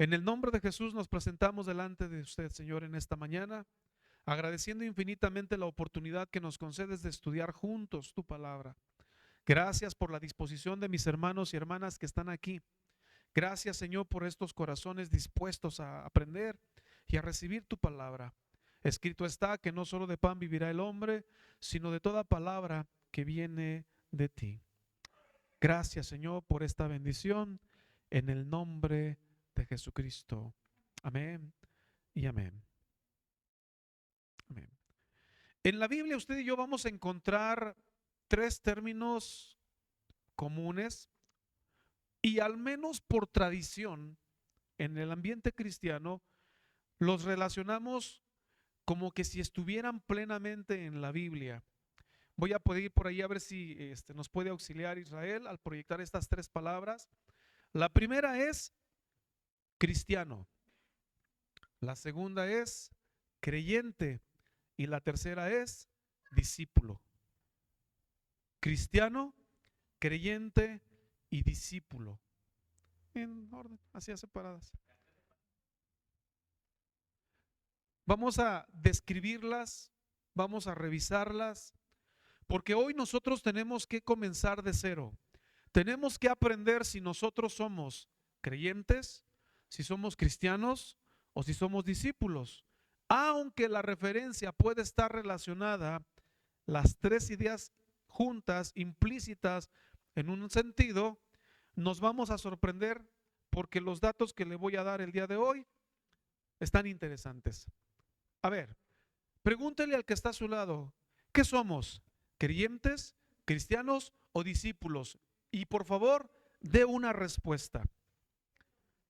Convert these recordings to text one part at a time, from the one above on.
En el nombre de Jesús nos presentamos delante de usted, Señor, en esta mañana, agradeciendo infinitamente la oportunidad que nos concedes de estudiar juntos tu palabra. Gracias por la disposición de mis hermanos y hermanas que están aquí. Gracias, Señor, por estos corazones dispuestos a aprender y a recibir tu palabra. Escrito está que no solo de pan vivirá el hombre, sino de toda palabra que viene de ti. Gracias, Señor, por esta bendición en el nombre de Jesucristo. Amén y amén. Amén. En la Biblia usted y yo vamos a encontrar tres términos comunes y al menos por tradición en el ambiente cristiano los relacionamos como que si estuvieran plenamente en la Biblia. Voy a poder ir por ahí a ver si nos puede auxiliar Israel al proyectar estas tres palabras. La primera es cristiano, la segunda es creyente y la tercera es discípulo. Cristiano, creyente y discípulo. En orden, así separadas. Vamos a describirlas, vamos a revisarlas, porque hoy nosotros tenemos que comenzar de cero. Tenemos que aprender si nosotros somos creyentes, si somos cristianos o si somos discípulos. Aunque la referencia puede estar relacionada, las tres ideas juntas, implícitas en un sentido, nos vamos a sorprender porque los datos que le voy a dar el día de hoy están interesantes. A ver, pregúntele al que está a su lado, ¿qué somos? ¿Creyentes, cristianos o discípulos? Y por favor, dé una respuesta.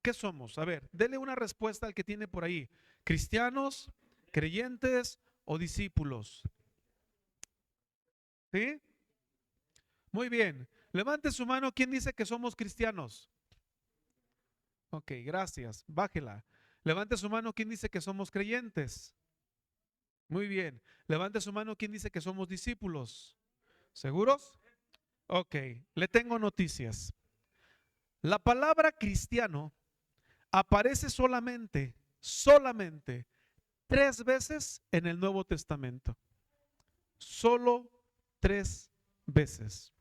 ¿Qué somos? A ver, dele una respuesta al que tiene por ahí. ¿Cristianos, creyentes o discípulos? ¿Sí? Muy bien. Levante su mano. ¿Quién dice que somos cristianos? Ok, gracias. Bájela. Levante su mano. ¿Quién dice que somos creyentes? Muy bien. Levante su mano. ¿Quién dice que somos discípulos? ¿Seguros? Ok, le tengo noticias. La palabra cristiano aparece solamente 3 veces en el Nuevo Testamento. Solo 3 veces.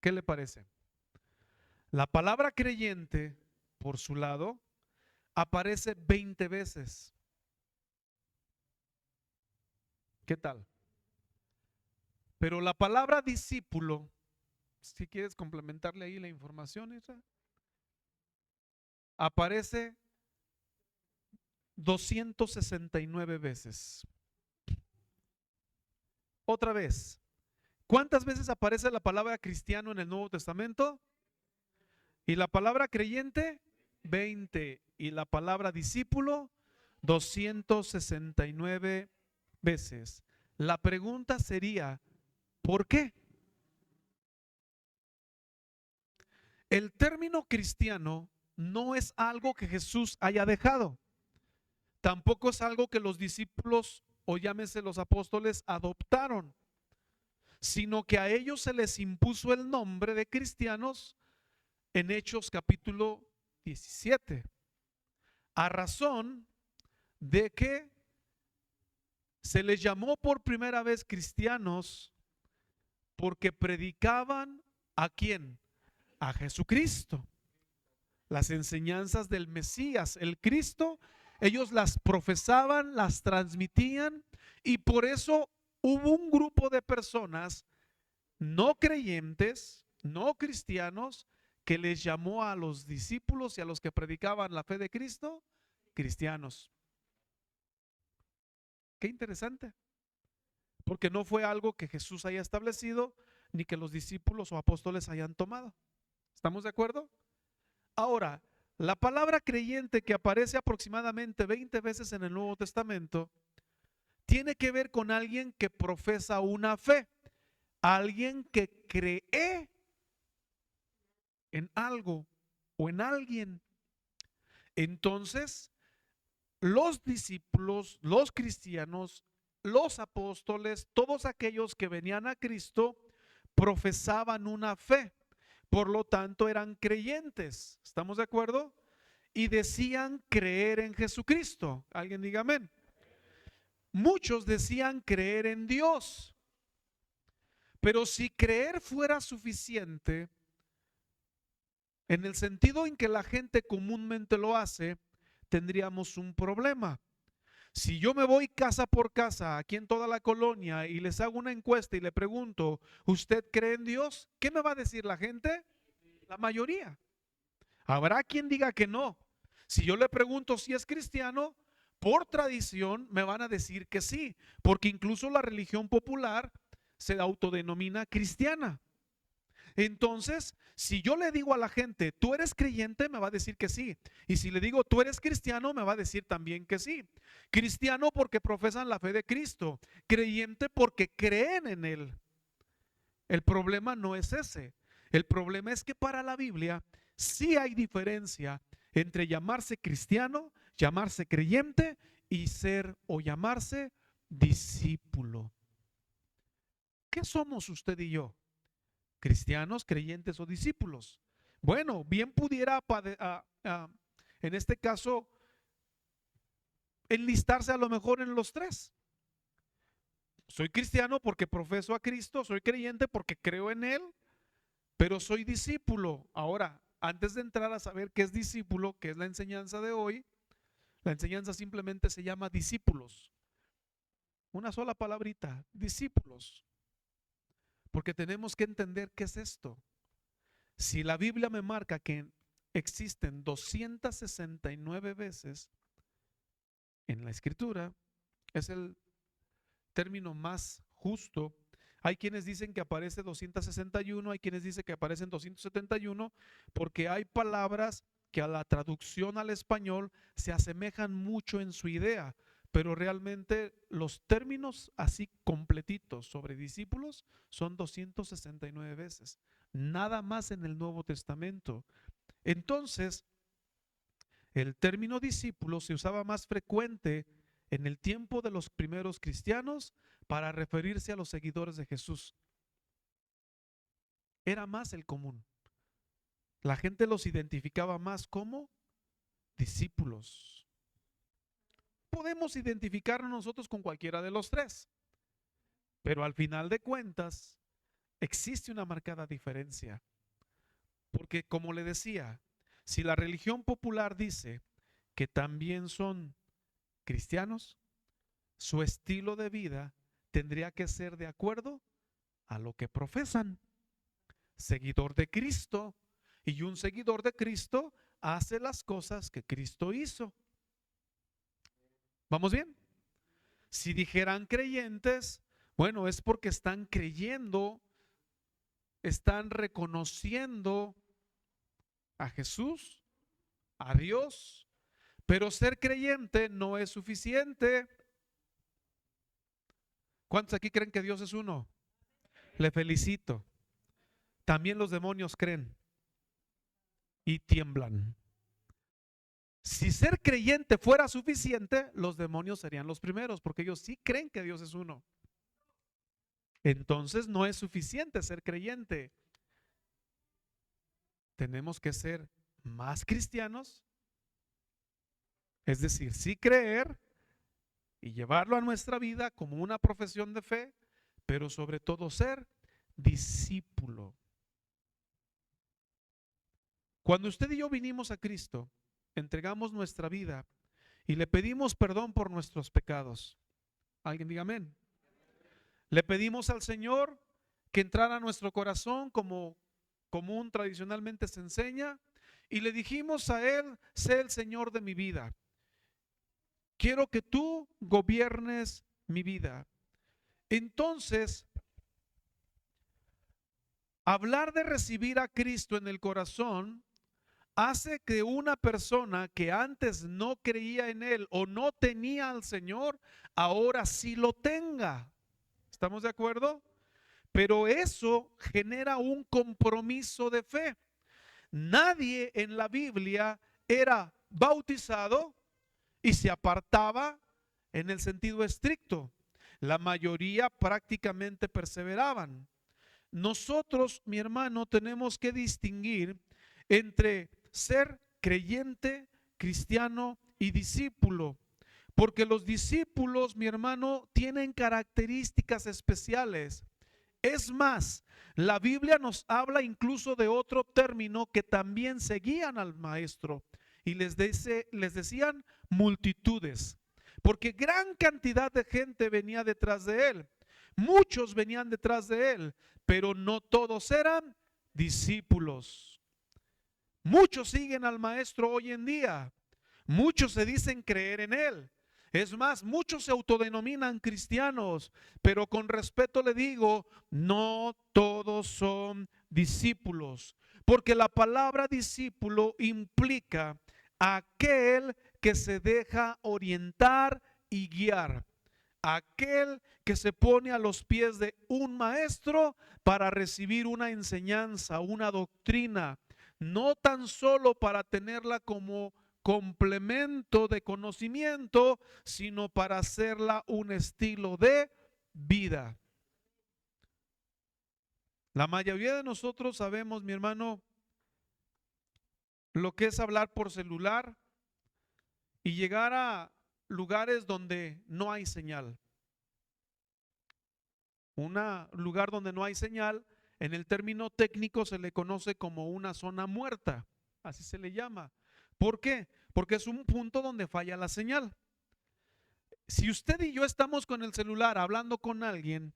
¿Qué le parece? La palabra creyente, por su lado, aparece 20 veces. ¿Qué tal? Pero la palabra discípulo, si quieres complementarle ahí la información, Isra, aparece 269 veces. Otra vez, ¿cuántas veces aparece la palabra cristiano en el Nuevo Testamento? Y la palabra creyente, 20. Y la palabra discípulo, 269 veces. La pregunta sería, ¿por qué? El término cristiano no es algo que Jesús haya dejado. Tampoco es algo que los discípulos o llámese los apóstoles adoptaron, sino que a ellos se les impuso el nombre de cristianos en Hechos capítulo 17, a razón de que se les llamó por primera vez cristianos porque predicaban ¿a quién? A Jesucristo. Las enseñanzas del Mesías, el Cristo, ellos las profesaban, las transmitían y por eso hubo un grupo de personas no creyentes, no cristianos, que les llamó a los discípulos y a los que predicaban la fe de Cristo, cristianos. Qué interesante, porque no fue algo que Jesús haya establecido ni que los discípulos o apóstoles hayan tomado. ¿Estamos de acuerdo? Ahora, la palabra creyente que aparece aproximadamente 20 veces en el Nuevo Testamento tiene que ver con alguien que profesa una fe, alguien que cree en algo o en alguien. Entonces, los discípulos, los cristianos, los apóstoles, todos aquellos que venían a Cristo, profesaban una fe. Por lo tanto, eran creyentes. ¿Estamos de acuerdo? Y decían creer en Jesucristo. Alguien diga amén. Muchos decían creer en Dios. Pero si creer fuera suficiente, en el sentido en que la gente comúnmente lo hace, tendríamos un problema. Si yo me voy casa por casa aquí en toda la colonia y les hago una encuesta y le pregunto, ¿usted cree en Dios? ¿Qué me va a decir la gente? La mayoría. Habrá quien diga que no. Si yo le pregunto si es cristiano, por tradición me van a decir que sí, porque incluso la religión popular se autodenomina cristiana. Entonces, si yo le digo a la gente, tú eres creyente, me va a decir que sí. Y si le digo, tú eres cristiano, me va a decir también que sí. Cristiano porque profesan la fe de Cristo. Creyente porque creen en Él. El problema no es ese. El problema es que para la Biblia sí hay diferencia entre llamarse cristiano, llamarse creyente y ser o llamarse discípulo. ¿Qué somos usted y yo? ¿Cristianos, creyentes o discípulos? Bueno, bien pudiera en este caso enlistarse a lo mejor en los tres. Soy cristiano porque profeso a Cristo, soy creyente porque creo en Él, pero soy discípulo. Ahora, antes de entrar a saber qué es discípulo, qué es la enseñanza de hoy, la enseñanza simplemente se llama discípulos. Una sola palabrita, discípulos. Porque tenemos que entender qué es esto. Si la Biblia me marca que existen 269 veces en la Escritura, es el término más justo. Hay quienes dicen que aparece 261, hay quienes dicen que aparecen 271, porque hay palabras que a la traducción al español se asemejan mucho en su idea, pero realmente los términos así completitos sobre discípulos son 269 veces, nada más en el Nuevo Testamento. Entonces, el término discípulo se usaba más frecuente en el tiempo de los primeros cristianos para referirse a los seguidores de Jesús. Era más el común. La gente los identificaba más como discípulos. Podemos identificarnos nosotros con cualquiera de los tres, pero al final de cuentas existe una marcada diferencia. Porque como le decía, si la religión popular dice que también son cristianos, su estilo de vida tendría que ser de acuerdo a lo que profesan. Seguidor de Cristo, y un seguidor de Cristo hace las cosas que Cristo hizo. ¿Vamos bien? Si dijeran creyentes, bueno, es porque están creyendo, están reconociendo a Jesús, a Dios, pero ser creyente no es suficiente. ¿Cuántos aquí creen que Dios es uno? Le felicito. También los demonios creen y tiemblan. Si ser creyente fuera suficiente, los demonios serían los primeros, porque ellos sí creen que Dios es uno. Entonces no es suficiente ser creyente. Tenemos que ser más cristianos, es decir, sí creer y llevarlo a nuestra vida como una profesión de fe, pero sobre todo ser discípulo. Cuando usted y yo vinimos a Cristo, entregamos nuestra vida y le pedimos perdón por nuestros pecados. Alguien diga amén. Le pedimos al Señor que entrara a nuestro corazón como común tradicionalmente se enseña, y le dijimos a Él: sé el Señor de mi vida. Quiero que tú gobiernes mi vida. Entonces, hablar de recibir a Cristo en el corazón hace que una persona que antes no creía en Él o no tenía al Señor, ahora sí lo tenga. ¿Estamos de acuerdo? Pero eso genera un compromiso de fe. Nadie en la Biblia era bautizado y se apartaba en el sentido estricto. La mayoría prácticamente perseveraban. nosotros, mi hermano, tenemos que distinguir entre ser creyente, cristiano y discípulo. Porque los discípulos, mi hermano, tienen características especiales. Es más, la Biblia nos habla incluso de otro término que también seguían al maestro y les decían multitudes, porque gran cantidad de gente venía detrás de él. Muchos venían detrás de él, pero no todos eran discípulos. Muchos siguen al maestro hoy en día. Muchos se dicen creer en él. Es más, muchos se autodenominan cristianos, pero con respeto le digo, no todos son discípulos, porque la palabra discípulo implica aquel que se deja orientar y guiar, aquel que se pone a los pies de un maestro para recibir una enseñanza, una doctrina, no tan solo para tenerla como complemento de conocimiento, sino para hacerla un estilo de vida. La mayoría de nosotros sabemos, mi hermano, lo que es hablar por celular y llegar a lugares donde no hay señal. Un lugar donde no hay señal, en el término técnico se le conoce como una zona muerta, así se le llama. ¿Por qué? Porque es un punto donde falla la señal. Si usted y yo estamos con el celular hablando con alguien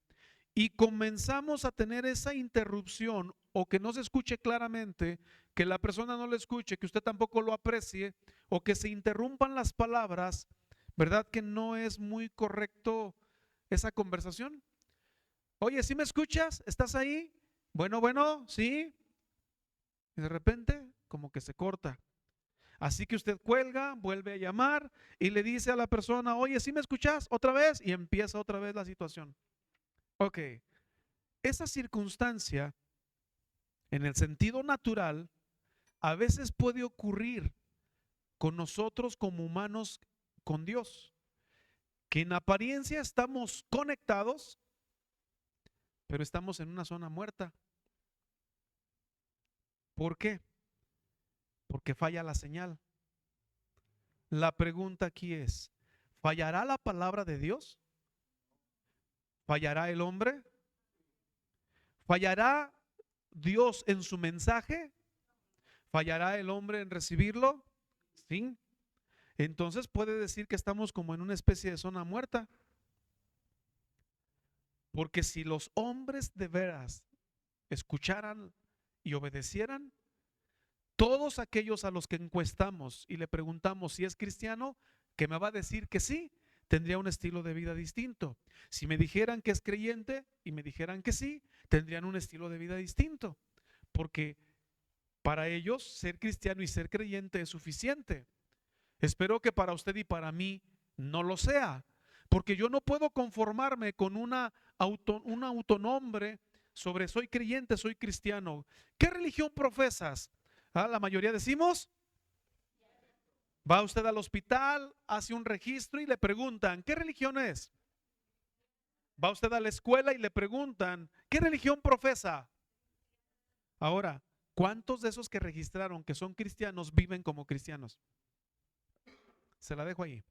y comenzamos a tener esa interrupción o que no se escuche claramente, que la persona no lo escuche, que usted tampoco lo aprecie o que se interrumpan las palabras, ¿verdad que no es muy correcto esa conversación? Oye, ¿sí me escuchas? ¿Estás ahí? Bueno, sí. Y de repente como que se corta. Así que usted cuelga, vuelve a llamar y le dice a la persona, oye, ¿sí me escuchas otra vez? Y empieza otra vez la situación. Ok, esa circunstancia en el sentido natural a veces puede ocurrir con nosotros como humanos con Dios, que en apariencia estamos conectados, pero estamos en una zona muerta. ¿Por qué? Porque falla la señal. La pregunta aquí es, ¿fallará la palabra de Dios? ¿Fallará el hombre? ¿Fallará Dios en su mensaje? ¿Fallará el hombre en recibirlo? Sí. Entonces puede decir que estamos como en una especie de zona muerta. Porque si los hombres de veras escucharan y obedecieran, todos aquellos a los que encuestamos y le preguntamos si es cristiano, que me va a decir que sí, tendría un estilo de vida distinto. Si me dijeran que es creyente y me dijeran que sí, tendrían un estilo de vida distinto. Porque para ellos ser cristiano y ser creyente es suficiente. Espero que para usted y para mí no lo sea. Porque yo no puedo conformarme con un autonombre sobre soy creyente, soy cristiano. ¿Qué religión profesas? La mayoría decimos, va usted al hospital, hace un registro y le preguntan, ¿qué religión es? Va usted a la escuela y le preguntan, ¿qué religión profesa? Ahora, ¿cuántos de esos que registraron que son cristianos viven como cristianos? Se la dejo ahí.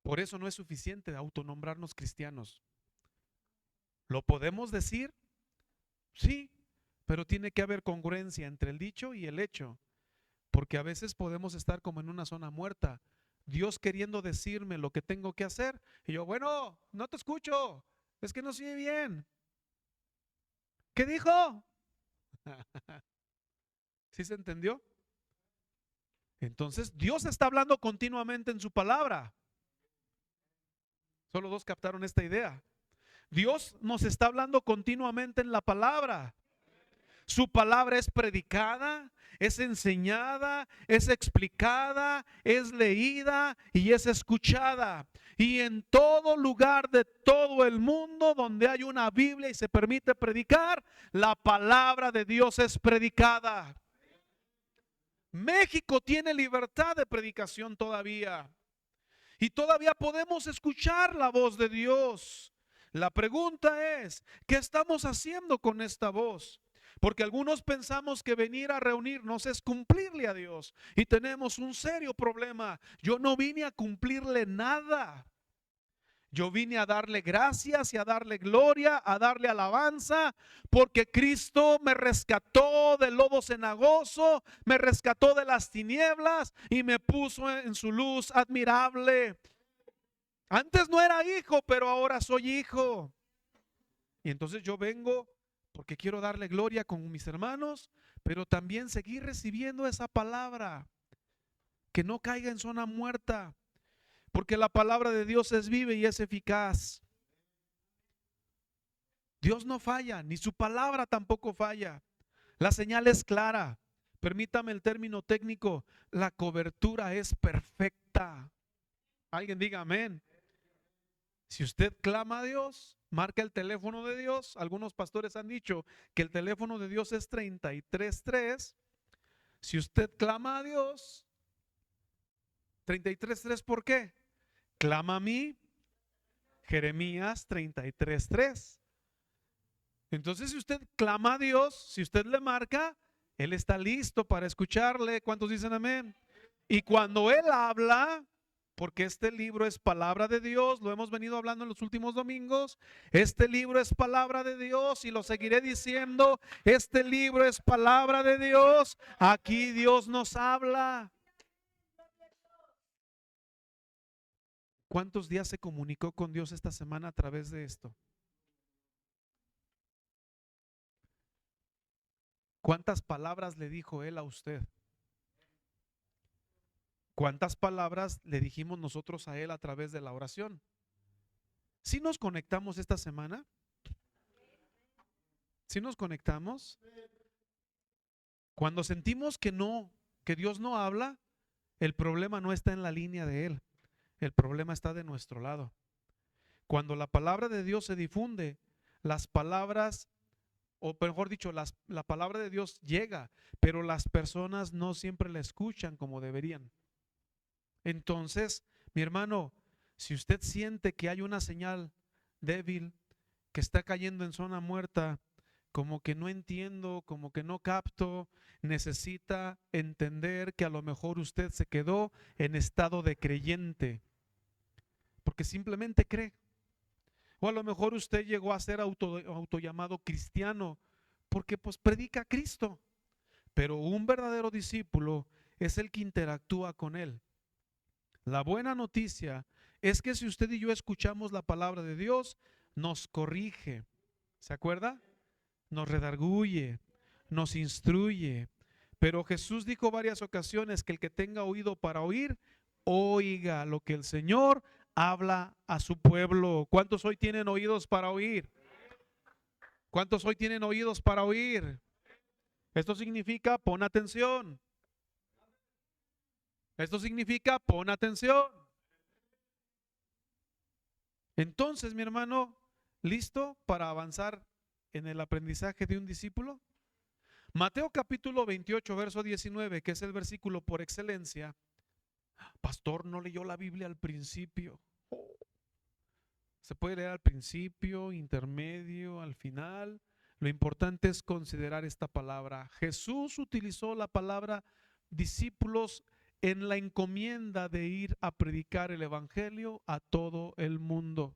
Por eso no es suficiente autonombrarnos cristianos. ¿Lo podemos decir? Sí, pero tiene que haber congruencia entre el dicho y el hecho, porque a veces podemos estar como en una zona muerta, Dios queriendo decirme lo que tengo que hacer, y yo, bueno, no te escucho, es que no sigue bien. ¿Qué dijo? ¿Sí se entendió? Entonces, Dios está hablando continuamente en su palabra. Solo dos captaron esta idea. Dios nos está hablando continuamente en la palabra. Su palabra es predicada, es enseñada, es explicada, es leída y es escuchada. Y en todo lugar de todo el mundo donde hay una Biblia y se permite predicar, la palabra de Dios es predicada. México tiene libertad de predicación todavía. Y todavía podemos escuchar la voz de Dios. La pregunta es, ¿qué estamos haciendo con esta voz? Porque algunos pensamos que venir a reunirnos es cumplirle a Dios y tenemos un serio problema. Yo no vine a cumplirle nada. Yo vine a darle gracias y a darle gloria, a darle alabanza, porque Cristo me rescató del lodo cenagoso, me rescató de las tinieblas y me puso en su luz admirable. Antes no era hijo, pero ahora soy hijo. Y entonces yo vengo porque quiero darle gloria con mis hermanos, pero también seguir recibiendo esa palabra, que no caiga en zona muerta. Porque la palabra de Dios es viva y es eficaz. Dios no falla, ni su palabra tampoco falla. La señal es clara. Permítame el término técnico, la cobertura es perfecta. Alguien diga amén. Si usted clama a Dios, marca el teléfono de Dios. Algunos pastores han dicho que el teléfono de Dios es 33.3. Si usted clama a Dios, 33.3, ¿por qué? Clama a mí, Jeremías 33.3. Entonces, si usted clama a Dios, si usted le marca, Él está listo para escucharle. ¿Cuántos dicen amén? Y cuando Él habla, porque este libro es palabra de Dios, lo hemos venido hablando en los últimos domingos, este libro es palabra de Dios y lo seguiré diciendo, este libro es palabra de Dios, aquí Dios nos habla. ¿Cuántos días se comunicó con Dios esta semana a través de esto? ¿Cuántas palabras le dijo Él a usted? ¿Cuántas palabras le dijimos nosotros a Él a través de la oración? ¿Sí nos conectamos esta semana? ¿Sí nos conectamos? Cuando sentimos que no, que Dios no habla, el problema no está en la línea de Él, el problema está de nuestro lado. Cuando la palabra de Dios se difunde, las palabras, o mejor dicho, la palabra de Dios llega, pero las personas no siempre la escuchan como deberían. Entonces, mi hermano, si usted siente que hay una señal débil, que está cayendo en zona muerta, como que no entiendo, como que no capto, necesita entender que a lo mejor usted se quedó en estado de creyente, porque simplemente cree. O a lo mejor usted llegó a ser autollamado cristiano, porque pues predica a Cristo. Pero un verdadero discípulo es el que interactúa con Él. La buena noticia es que si usted y yo escuchamos la palabra de Dios, nos corrige. ¿Se acuerda? Nos redarguye, nos instruye. Pero Jesús dijo varias ocasiones que el que tenga oído para oír, oiga lo que el Señor habla a su pueblo. ¿Cuántos hoy tienen oídos para oír? ¿Cuántos hoy tienen oídos para oír? Esto significa pon atención. Esto significa pon atención. Entonces, mi hermano, ¿listo para avanzar en el aprendizaje de un discípulo? Mateo capítulo 28, verso 19, que es el versículo por excelencia. Pastor, no leyó la Biblia al principio. Se puede leer al principio, intermedio, al final. Lo importante es considerar esta palabra. Jesús utilizó la palabra discípulos en la encomienda de ir a predicar el evangelio a todo el mundo.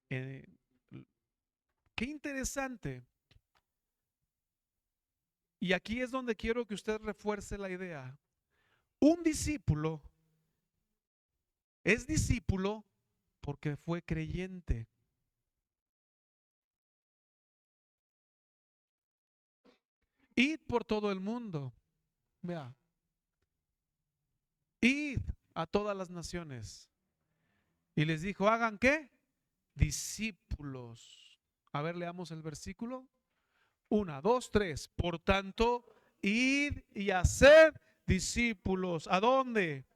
Qué interesante. Y aquí es donde quiero que usted refuerce la idea. Un discípulo es discípulo porque fue creyente. Id por todo el mundo. Vea. Id a todas las naciones. Y les dijo, ¿hagan qué? Discípulos. A ver, leamos el versículo. 1, 2, 3. Por tanto, id y haced discípulos. ¿A dónde?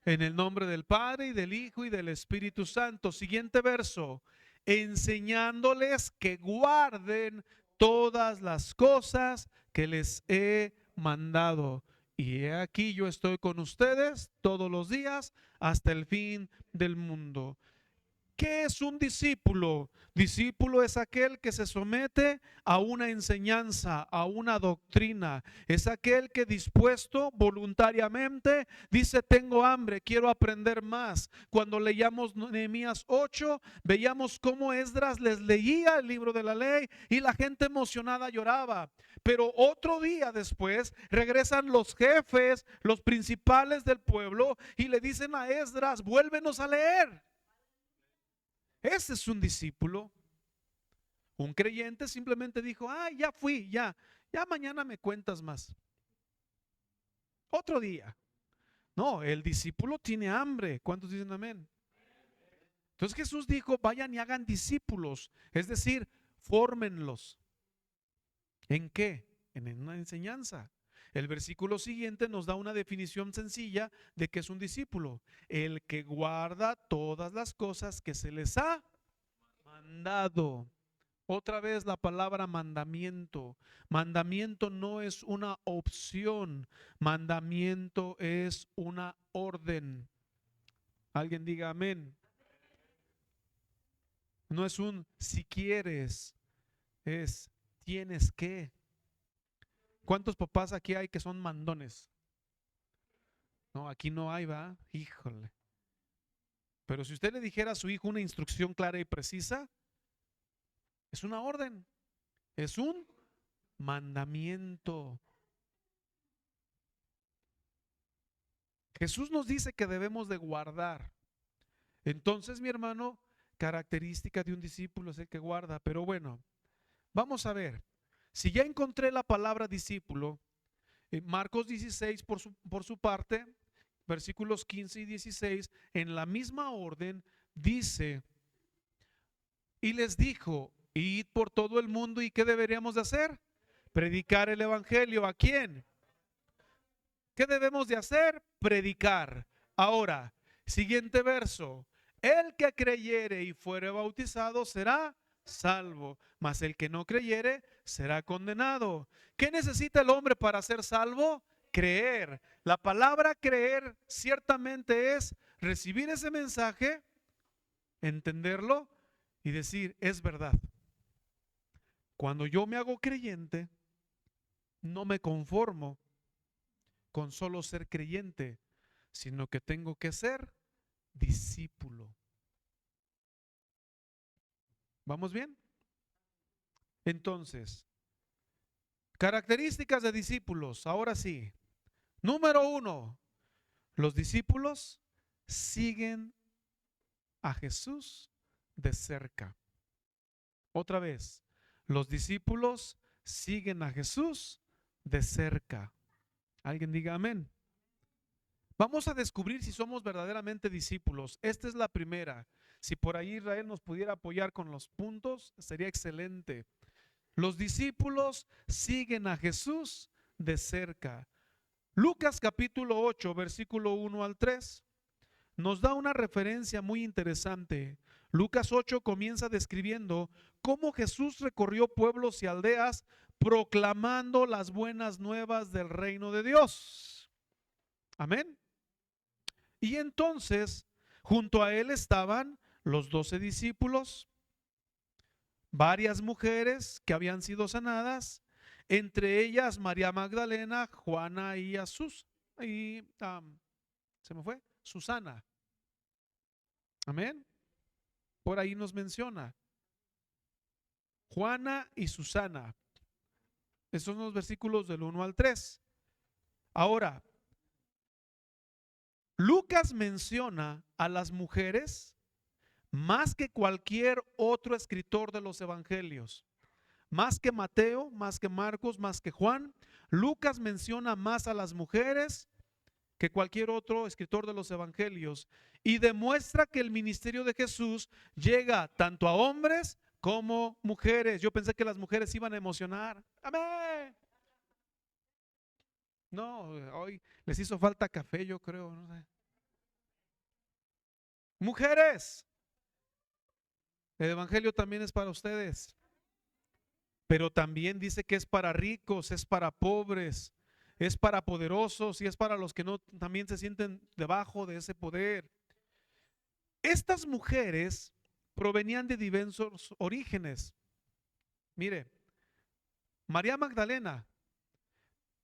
En el nombre del Padre y del Hijo y del Espíritu Santo. Siguiente verso. Enseñándoles que guarden todas las cosas que les he mandado. y he aquí yo estoy con ustedes todos los días hasta el fin del mundo. ¿Qué es un discípulo? Discípulo es aquel que se somete a una enseñanza, a una doctrina. Es aquel que dispuesto voluntariamente dice: tengo hambre, quiero aprender más. Cuando leíamos Nehemías 8, veíamos cómo Esdras les leía el libro de la ley y la gente emocionada lloraba. Pero otro día después regresan los jefes, los principales del pueblo, y le dicen a Esdras: vuélvenos a leer. Ese es un discípulo. Un creyente simplemente dijo: ya fui, ya mañana me cuentas más. Otro día. No, el discípulo tiene hambre. ¿Cuántos dicen amén? Entonces Jesús dijo: vayan y hagan discípulos. Es decir, fórmenlos. ¿En qué? En una enseñanza. El versículo siguiente nos da una definición sencilla de qué es un discípulo: el que guarda todas las cosas que se les ha mandado. Otra vez la palabra mandamiento. Mandamiento no es una opción, mandamiento es una orden. Alguien diga amén. No es un si quieres, es tienes que. ¿Cuántos papás aquí hay que son mandones? No, aquí no hay, va. Híjole. Pero si usted le dijera a su hijo una instrucción clara y precisa, es una orden, es un mandamiento. Jesús nos dice que debemos de guardar. Entonces, mi hermano, característica de un discípulo es el que guarda. Pero bueno, vamos a ver. Si ya encontré la palabra discípulo, Marcos 16 por su parte, versículos 15 y 16, en la misma orden, dice: y les dijo: id por todo el mundo. ¿Y qué deberíamos de hacer? Predicar el evangelio. ¿A quién? ¿Qué debemos de hacer? Predicar. Ahora, siguiente verso: el que creyere y fuere bautizado será salvo, mas el que no creyere será condenado. ¿Qué necesita el hombre para ser salvo? Creer. La palabra creer ciertamente es recibir ese mensaje, entenderlo y decir: es verdad. Cuando yo me hago creyente, no me conformo con solo ser creyente, sino que tengo que ser discípulo. ¿Vamos bien? Entonces, características de discípulos. Ahora sí. Número 1, los discípulos siguen a Jesús de cerca. Otra vez, los discípulos siguen a Jesús de cerca. Alguien diga amén. Vamos a descubrir si somos verdaderamente discípulos. Esta es la primera. Si por ahí Israel nos pudiera apoyar con los puntos, sería excelente. Los discípulos siguen a Jesús de cerca. Lucas capítulo 8, versículo 1 al 3, nos da una referencia muy interesante. Lucas 8 comienza describiendo cómo Jesús recorrió pueblos y aldeas proclamando las buenas nuevas del reino de Dios. Amén. Y entonces, junto a él estaban los 12 discípulos, varias mujeres que habían sido sanadas, entre ellas María Magdalena, Juana y Jesús, y se me fue, Susana. Amén. Por ahí nos menciona Juana y Susana. Esos son los versículos del 1 al 3. Ahora, Lucas menciona a las mujeres más que cualquier otro escritor de los evangelios. Más que Mateo, más que Marcos, más que Juan, Lucas menciona más a las mujeres que cualquier otro escritor de los evangelios, y demuestra que el ministerio de Jesús llega tanto a hombres como mujeres. Yo pensé que las mujeres iban a emocionar. Amén. No, hoy les hizo falta café, yo creo, no sé. Mujeres, el evangelio también es para ustedes, pero también dice que es para ricos, es para pobres, es para poderosos y es para los que no también se sienten debajo de ese poder. Estas mujeres provenían de diversos orígenes. Mire, María Magdalena,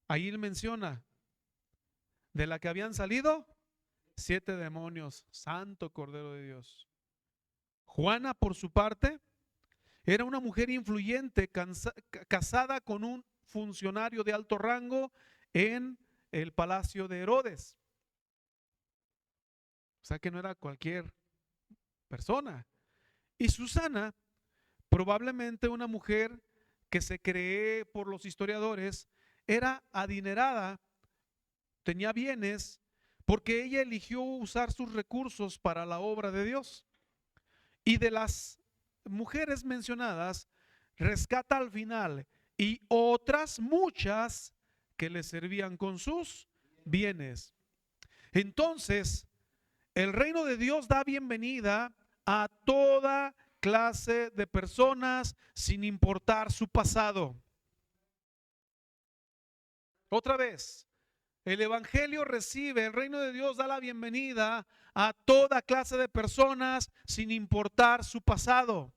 ahí él menciona, de la que habían salido 7 demonios, Santo Cordero de Dios. Juana, por su parte, era una mujer influyente, casada con un funcionario de alto rango en el palacio de Herodes. O sea que no era cualquier persona. Y Susana, probablemente una mujer que se cree por los historiadores, era adinerada, tenía bienes, porque ella eligió usar sus recursos para la obra de Dios. Y de las mujeres mencionadas, rescata al final y otras muchas que le servían con sus bienes. Entonces, el reino de Dios da bienvenida a toda clase de personas sin importar su pasado. Otra vez, el evangelio recibe, el reino de Dios da la bienvenida a toda clase de personas sin importar su pasado,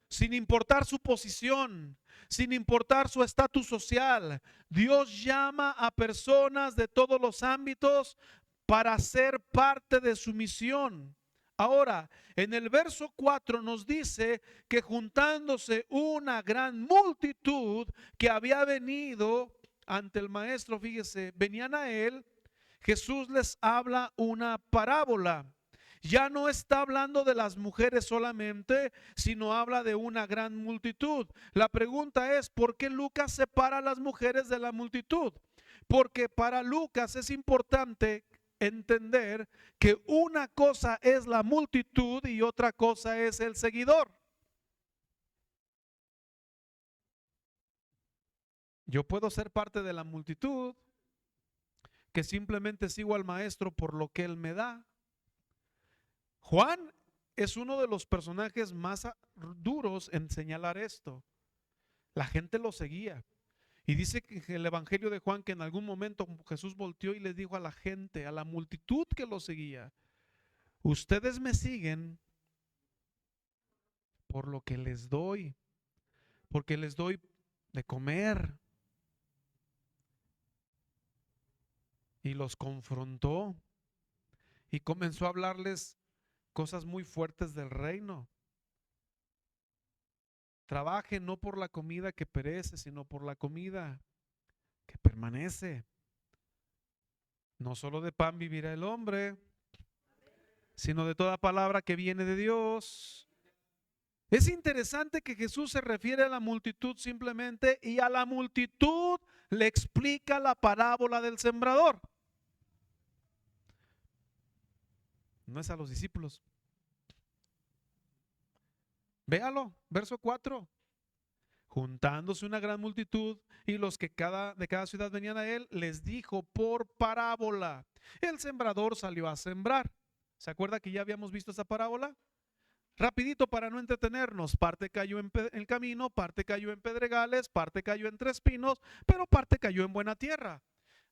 sin importar su posición, sin importar su estatus social. Dios llama a personas de todos los ámbitos para ser parte de su misión. Ahora, en el verso 4 nos dice que juntándose una gran multitud que había venido ante el maestro, fíjese, venían a él, Jesús les habla una parábola. Ya no está hablando de las mujeres solamente, sino habla de una gran multitud. La pregunta es, ¿por qué Lucas separa a las mujeres de la multitud? Porque para Lucas es importante entender que una cosa es la multitud y otra cosa es el seguidor. Yo puedo ser parte de la multitud que simplemente sigo al maestro por lo que él me da. Juan es uno de los personajes más duros en señalar esto. La gente lo seguía. Y dice que el evangelio de Juan que en algún momento Jesús volteó y les dijo a la gente, a la multitud que lo seguía, ustedes me siguen por lo que les doy, porque les doy de comer. Y los confrontó y comenzó a hablarles cosas muy fuertes del reino. Trabajen no por la comida que perece, sino por la comida que permanece. No solo de pan vivirá el hombre, sino de toda palabra que viene de Dios. Es interesante que Jesús se refiere a la multitud simplemente y a la multitud le explica la parábola del sembrador. No es a los discípulos. Véalo, verso 4. Juntándose una gran multitud y los que de cada ciudad venían a él, les dijo por parábola. El sembrador salió a sembrar. ¿Se acuerda que ya habíamos visto esa parábola? Rapidito para no entretenernos, parte cayó en el camino, parte cayó en pedregales, parte cayó entre espinos, pero parte cayó en buena tierra.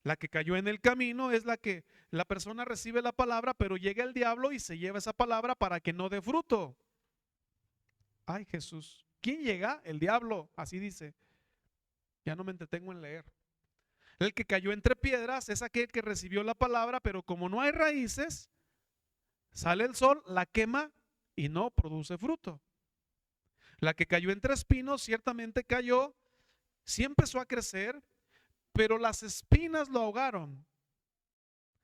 La que cayó en el camino es la que la persona recibe la palabra, pero llega el diablo y se lleva esa palabra para que no dé fruto. Ay, Jesús, ¿quién llega? El diablo, así dice. Ya no me entretengo en leer. El que cayó entre piedras es aquel que recibió la palabra, pero como no hay raíces, sale el sol, la quema y no produce fruto. La que cayó entre espinos ciertamente cayó, sí empezó a crecer, pero las espinas lo ahogaron,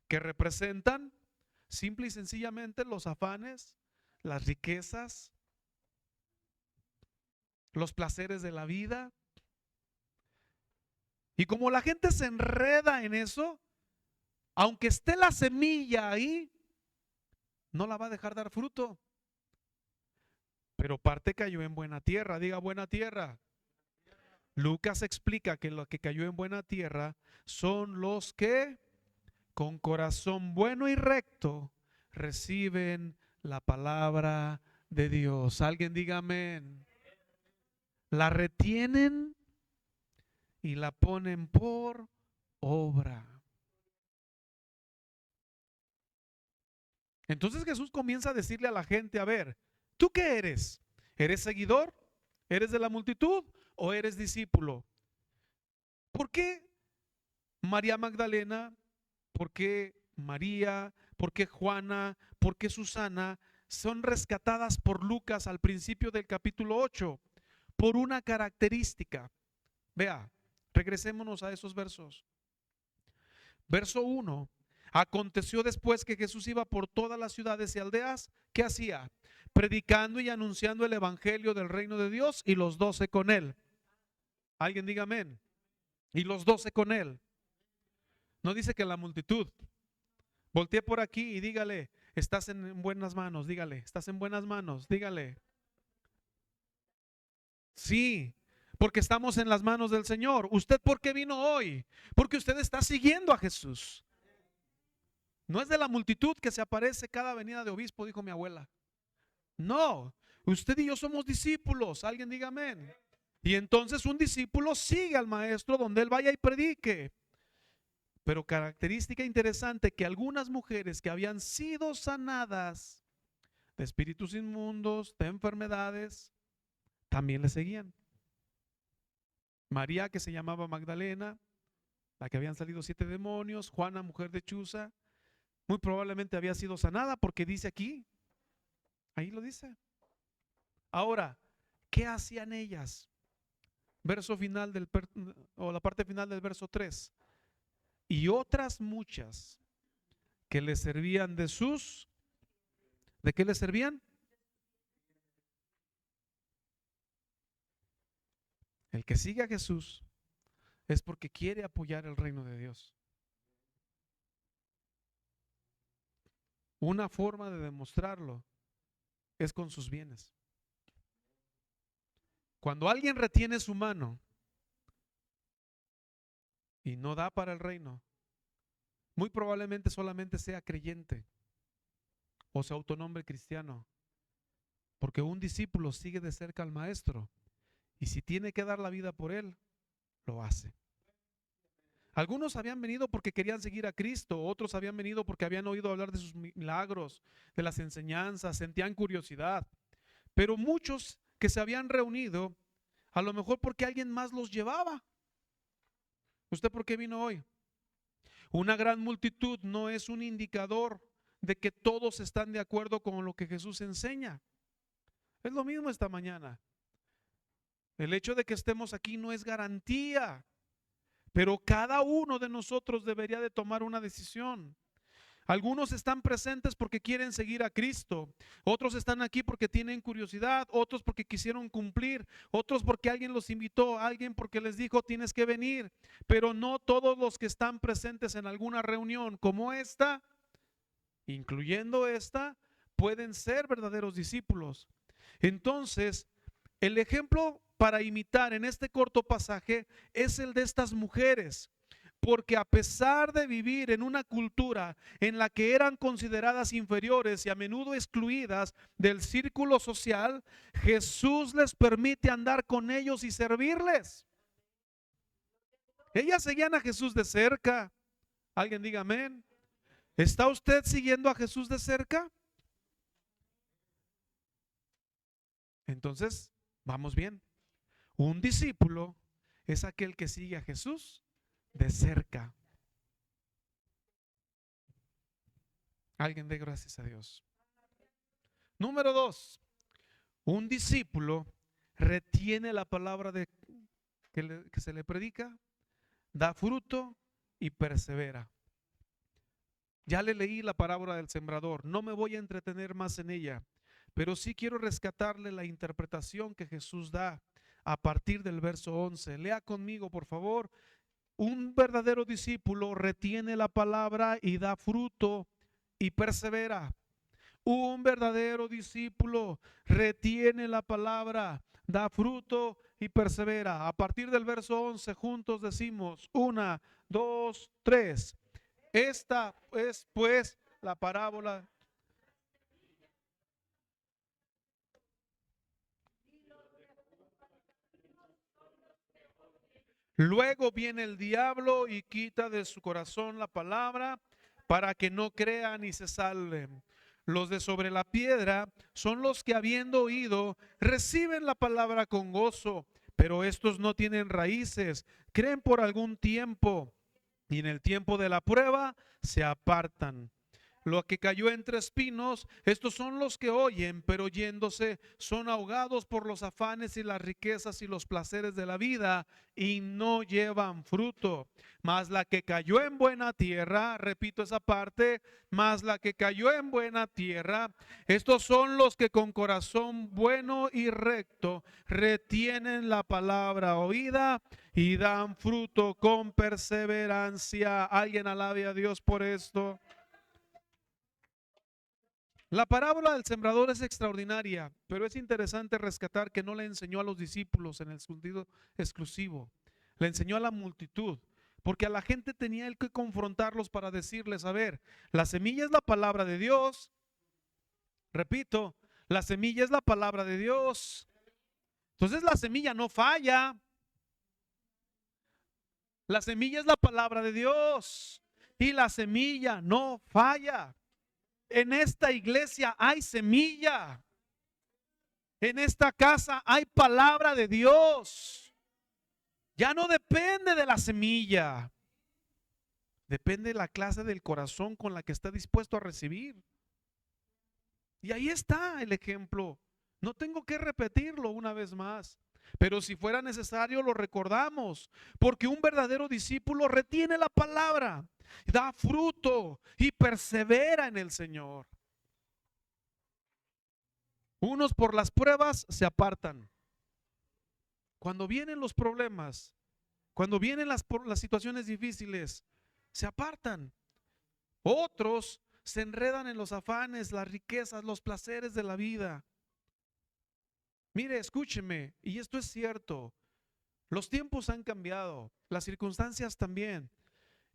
que representan simple y sencillamente los afanes, las riquezas, los placeres de la vida. Y como la gente se enreda en eso, aunque esté la semilla ahí, no la va a dejar dar fruto. Pero parte cayó en buena tierra, diga buena tierra. Lucas explica que lo que cayó en buena tierra son los que con corazón bueno y recto reciben la palabra de Dios. Alguien diga amén. La retienen y la ponen por obra. Entonces Jesús comienza a decirle a la gente, a ver, ¿tú qué eres? ¿Eres seguidor? ¿Eres de la multitud o eres discípulo? ¿Por qué María Magdalena? ¿Por qué María? ¿Por qué Juana? ¿Por qué Susana? Son rescatadas por Lucas al principio del capítulo 8 por una característica. Vea, regresémonos a esos versos. Verso 1. Aconteció después que Jesús iba por todas las ciudades y aldeas. ¿Qué hacía? Predicando y anunciando el evangelio del reino de Dios y los 12 con él. Alguien diga amén. Y los 12 con él. No dice que la multitud. Voltee por aquí y dígale, estás en buenas manos, dígale, estás en buenas manos, dígale. Sí, porque estamos en las manos del Señor. ¿Usted por qué vino hoy? Porque usted está siguiendo a Jesús. No es de la multitud que se aparece cada venida de obispo, dijo mi abuela. No, usted y yo somos discípulos. Alguien diga amén. Y entonces un discípulo sigue al maestro donde él vaya y predique. Pero característica interesante que algunas mujeres que habían sido sanadas de espíritus inmundos, de enfermedades, también le seguían. María, que se llamaba Magdalena, la que habían salido 7 demonios, Juana, mujer de Chuza, muy probablemente había sido sanada porque dice aquí, ahí lo dice. Ahora, ¿qué hacían ellas? Verso final o la parte final del verso 3. Y otras muchas que le servían ¿de qué le servían? El que sigue a Jesús es porque quiere apoyar el reino de Dios. Una forma de demostrarlo es con sus bienes. Cuando alguien retiene su mano y no da para el reino, muy probablemente solamente sea creyente o se autonombre cristiano, porque un discípulo sigue de cerca al maestro y si tiene que dar la vida por él, lo hace. Algunos habían venido porque querían seguir a Cristo, otros habían venido porque habían oído hablar de sus milagros, de las enseñanzas, sentían curiosidad, pero muchos que se habían reunido, a lo mejor porque alguien más los llevaba. ¿Usted por qué vino hoy? Una gran multitud no es un indicador de que todos están de acuerdo con lo que Jesús enseña. Es lo mismo esta mañana. El hecho de que estemos aquí no es garantía, pero cada uno de nosotros debería de tomar una decisión. Algunos están presentes porque quieren seguir a Cristo, otros están aquí porque tienen curiosidad, otros porque quisieron cumplir, otros porque alguien los invitó, alguien porque les dijo tienes que venir, pero no todos los que están presentes en alguna reunión como esta, incluyendo esta, pueden ser verdaderos discípulos. Entonces, el ejemplo para imitar en este corto pasaje es el de estas mujeres, porque a pesar de vivir en una cultura en la que eran consideradas inferiores y a menudo excluidas del círculo social, Jesús les permite andar con ellos y servirles. Ellas seguían a Jesús de cerca. Alguien diga amén. ¿Está usted siguiendo a Jesús de cerca? Entonces, vamos bien. Un discípulo es aquel que sigue a Jesús de cerca. Alguien dé gracias a Dios. Número 2, un discípulo retiene la palabra que se le predica, da fruto y persevera. Ya le leí la parábola del sembrador, no me voy a entretener más en ella, pero sí quiero rescatarle la interpretación que Jesús da a partir del verso 11. Lea conmigo, por favor. Un verdadero discípulo retiene la palabra y da fruto y persevera. Un verdadero discípulo retiene la palabra, da fruto y persevera. A partir del verso 11 juntos decimos 1, 2, 3. Esta es pues la parábola. Luego viene el diablo y quita de su corazón la palabra para que no crean y se salven. Los de sobre la piedra son los que habiendo oído reciben la palabra con gozo, pero estos no tienen raíces, creen por algún tiempo y en el tiempo de la prueba se apartan. Lo que cayó entre espinos, estos son los que oyen, pero yéndose son ahogados por los afanes y las riquezas y los placeres de la vida y no llevan fruto. Mas la que cayó en buena tierra, repito esa parte, mas la que cayó en buena tierra, estos son los que con corazón bueno y recto retienen la palabra oída y dan fruto con perseverancia. Alguien alabe a Dios por esto. La parábola del sembrador es extraordinaria, pero es interesante rescatar que no le enseñó a los discípulos en el sentido exclusivo, le enseñó a la multitud, porque a la gente tenía él que confrontarlos para decirles, a ver, la semilla es la palabra de Dios, repito, la semilla es la palabra de Dios, entonces la semilla no falla, la semilla es la palabra de Dios y la semilla no falla. En esta iglesia hay semilla. En esta casa hay palabra de Dios. Ya no depende de la semilla. Depende de la clase del corazón con la que está dispuesto a recibir. Y ahí está el ejemplo. No tengo que repetirlo una vez más. Pero si fuera necesario lo recordamos. Porque un verdadero discípulo retiene la palabra, da fruto y persevera en el Señor. Unos por las pruebas se apartan. Cuando vienen los problemas, cuando vienen las situaciones difíciles, se apartan. Otros se enredan en los afanes, las riquezas, los placeres de la vida. Mire, escúcheme, y esto es cierto, los tiempos han cambiado, las circunstancias también.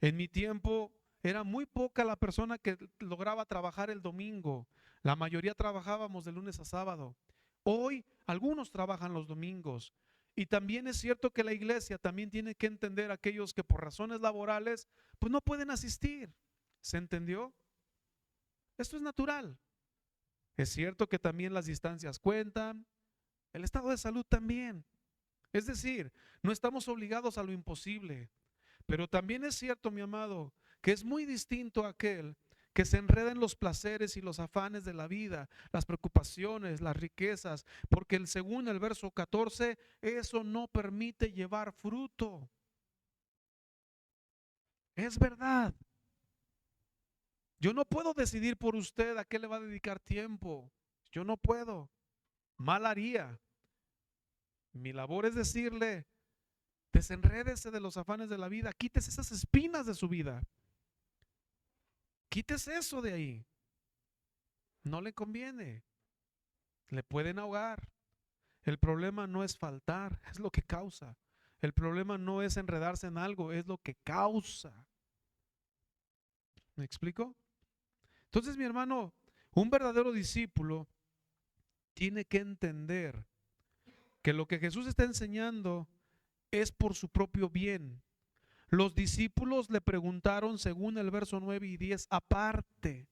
En mi tiempo era muy poca la persona que lograba trabajar el domingo. La mayoría trabajábamos de lunes a sábado. Hoy algunos trabajan los domingos. Y también es cierto que la iglesia también tiene que entender a aquellos que por razones laborales pues no pueden asistir. ¿Se entendió? Esto es natural. Es cierto que también las distancias cuentan, el estado de salud también. Es decir, no estamos obligados a lo imposible. Pero también es cierto, mi amado, que es muy distinto a aquel que se enreda en los placeres y los afanes de la vida, las preocupaciones, las riquezas, porque según el verso 14, eso no permite llevar fruto. Es verdad. Yo no puedo decidir por usted a qué le va a dedicar tiempo. Yo no puedo. Mal haría. Mi labor es decirle, desenrédese de los afanes de la vida, quítese esas espinas de su vida. Quítese eso de ahí. No le conviene. Le pueden ahogar. El problema no es faltar, es lo que causa. El problema no es enredarse en algo, es lo que causa. ¿Me explico? Entonces, mi hermano, un verdadero discípulo tiene que entender que lo que Jesús está enseñando es por su propio bien. Los discípulos le preguntaron según el verso 9 y 10 aparte.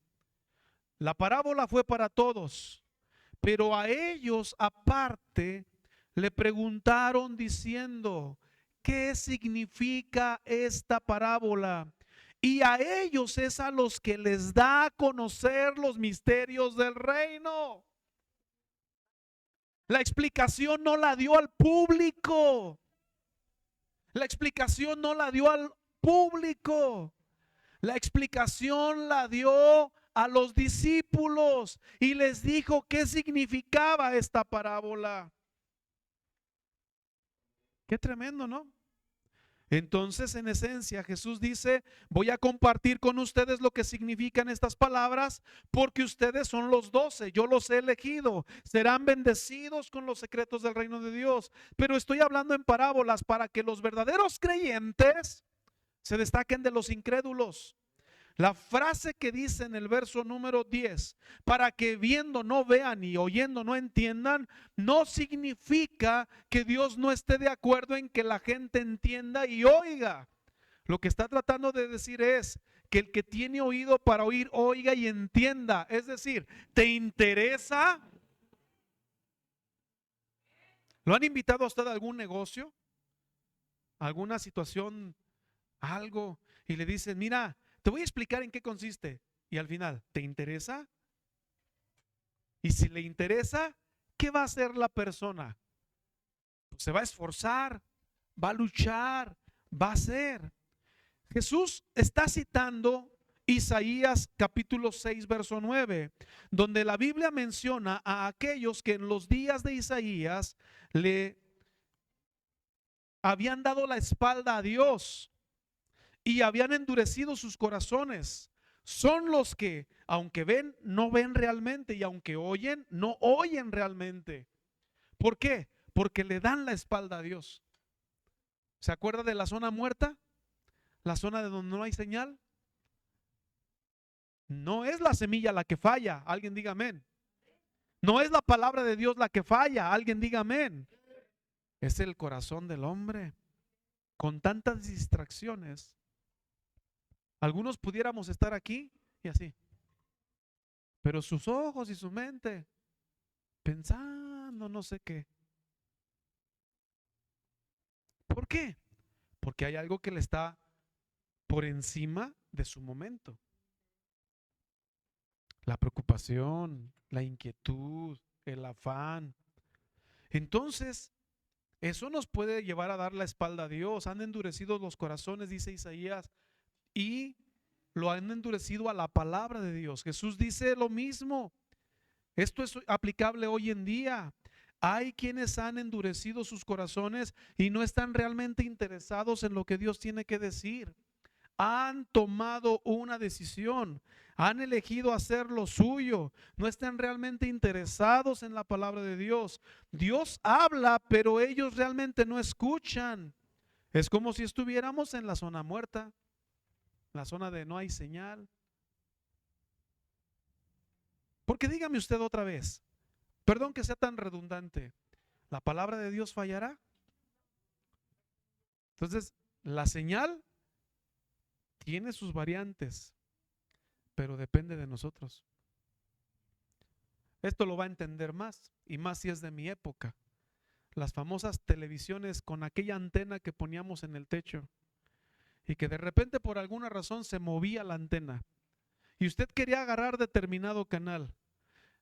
La parábola fue para todos, pero a ellos aparte le preguntaron diciendo, ¿qué significa esta parábola? Y a ellos es a los que les da a conocer los misterios del reino. La explicación no la dio al público. La explicación no la dio al público. La explicación la dio a los discípulos y les dijo qué significaba esta parábola. Qué tremendo, ¿no? Entonces, en esencia, Jesús dice, voy a compartir con ustedes lo que significan estas palabras, porque ustedes son los 12, yo los he elegido, serán bendecidos con los secretos del reino de Dios. Pero estoy hablando en parábolas para que los verdaderos creyentes se destaquen de los incrédulos. La frase que dice en el verso número 10, para que viendo no vean y oyendo no entiendan, no significa que Dios no esté de acuerdo en que la gente entienda y oiga. Lo que está tratando de decir es que el que tiene oído para oír, oiga y entienda. Es decir, ¿te interesa? ¿Lo han invitado a usted a algún negocio? ¿Alguna situación? Algo. Y le dicen, mira, te voy a explicar en qué consiste. Y al final, ¿te interesa? Y si le interesa, ¿qué va a hacer la persona? Pues se va a esforzar, va a luchar, va a hacer. Jesús está citando Isaías capítulo 6, verso 9, donde la Biblia menciona a aquellos que en los días de Isaías le habían dado la espalda a Dios y habían endurecido sus corazones. Son los que, aunque ven, no ven realmente, y aunque oyen, no oyen realmente. ¿Por qué? Porque le dan la espalda a Dios. ¿Se acuerda de la zona muerta? La zona de donde no hay señal. No es la semilla la que falla, alguien diga amén. No es la palabra de Dios la que falla, alguien diga amén. Es el corazón del hombre. Con tantas distracciones, algunos pudiéramos estar aquí y así, pero sus ojos y su mente pensando no sé qué. ¿Por qué? Porque hay algo que le está por encima de su momento. La preocupación, la inquietud, el afán. Entonces, eso nos puede llevar a dar la espalda a Dios. Han endurecido los corazones, dice Isaías, y lo han endurecido a la palabra de Dios. Jesús dice lo mismo. Esto es aplicable hoy en día. Hay quienes han endurecido sus corazones y no están realmente interesados en lo que Dios tiene que decir. Han tomado una decisión, han elegido hacer lo suyo, no están realmente interesados en la palabra de Dios. Dios habla, pero ellos realmente no escuchan. Es como si estuviéramos en la zona muerta, la zona de no hay señal. Porque dígame usted otra vez, perdón que sea tan redundante, ¿la palabra de Dios fallará? Entonces, la señal tiene sus variantes, pero depende de nosotros. Esto lo va a entender más, y más si es de mi época. Las famosas televisiones con aquella antena que poníamos en el techo y que de repente por alguna razón se movía la antena y usted quería agarrar determinado canal.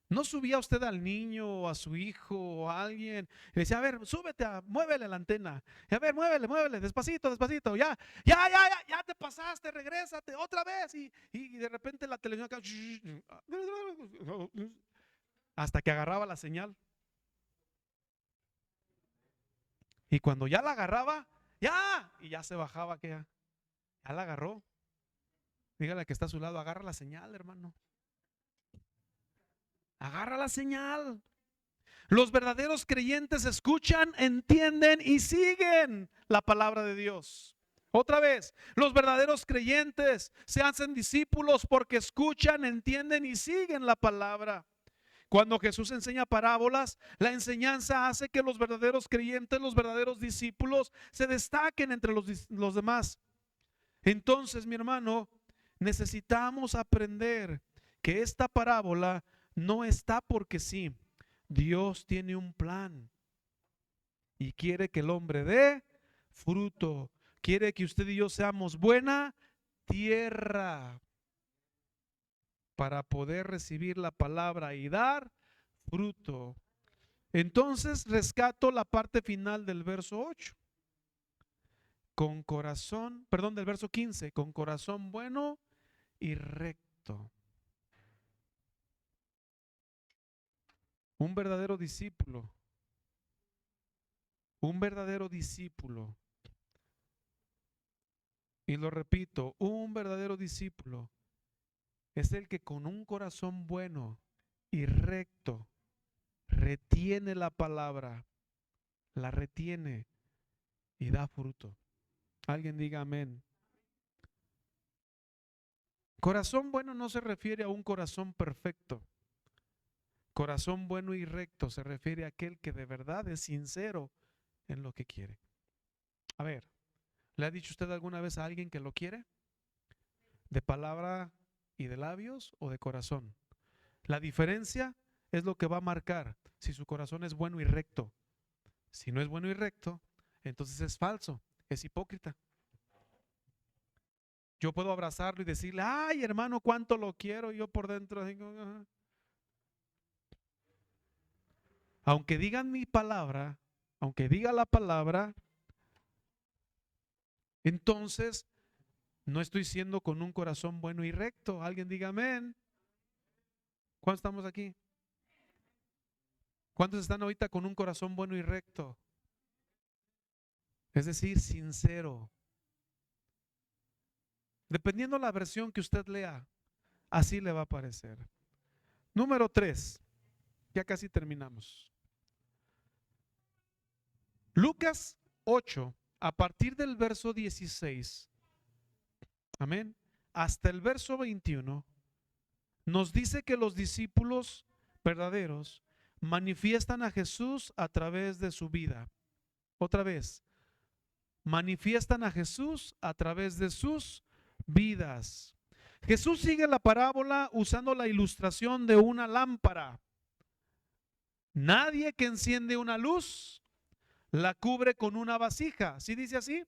No subía usted al niño o a su hijo o a alguien y le decía, a ver, súbete, muévele la antena. Y a ver, muévele, muévele, despacito, despacito. Ya te pasaste, regrésate otra vez. Y de repente la televisión acá, hasta que agarraba la señal. Y cuando ya la agarraba, y ya se bajaba, que ya la agarró. Dígale que está a su lado, agarra la señal, hermano. Agarra la señal. Los verdaderos creyentes escuchan, entienden y siguen la palabra de Dios. Otra vez, los verdaderos creyentes se hacen discípulos porque escuchan, entienden y siguen la palabra. Cuando Jesús enseña parábolas, la enseñanza hace que los verdaderos creyentes, los verdaderos discípulos, se destaquen entre los demás. Entonces, mi hermano, necesitamos aprender que esta parábola no está porque sí. Dios tiene un plan y quiere que el hombre dé fruto. Quiere que usted y yo seamos buena tierra para poder recibir la palabra y dar fruto. Entonces rescato la parte final del verso 8. Con corazón, perdón, del verso 15, con corazón bueno y recto. Un verdadero discípulo, un verdadero discípulo, y lo repito, un verdadero discípulo es el que con un corazón bueno y recto retiene la palabra, la retiene y da fruto. Alguien diga amén. Corazón bueno no se refiere a un corazón perfecto. Corazón bueno y recto se refiere a aquel que de verdad es sincero en lo que quiere. A ver, ¿le ha dicho usted alguna vez a alguien que lo quiere? ¿De palabra y de labios o de corazón? La diferencia es lo que va a marcar si su corazón es bueno y recto. Si no es bueno y recto, entonces es falso, es hipócrita. Yo puedo abrazarlo y decirle, ay hermano, cuánto lo quiero. Y yo por dentro digo, "Ah". Aunque digan mi palabra, aunque diga la palabra, entonces no estoy siendo con un corazón bueno y recto. Alguien diga amén. ¿Cuántos estamos aquí? ¿Cuántos están ahorita con un corazón bueno y recto? Es decir, sincero. Dependiendo la versión que usted lea, así le va a parecer. Número 3, ya casi terminamos. Lucas 8, a partir del verso 16, amén, hasta el verso 21, nos dice que los discípulos verdaderos manifiestan a Jesús a través de su vida. Otra vez, manifiestan a Jesús a través de sus vidas. Jesús sigue la parábola usando la ilustración de una lámpara. Nadie que enciende una luz la cubre con una vasija, ¿sí dice así?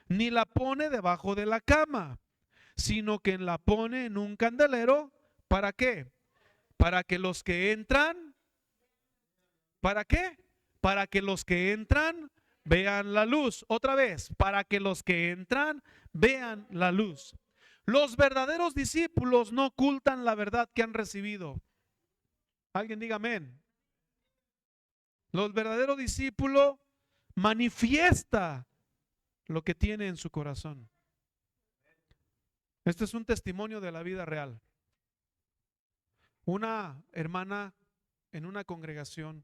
Ni la pone debajo de la cama, sino que la pone en un candelero. ¿Para qué? Para que los que entran, ¿para qué? Para que los que entran vean la luz. Otra vez, para que los que entran vean la luz. Los verdaderos discípulos no ocultan la verdad que han recibido. Alguien diga amén. Los verdaderos discípulos manifiesta lo que tiene en su corazón. Este es un testimonio de la vida real. Una hermana en una congregación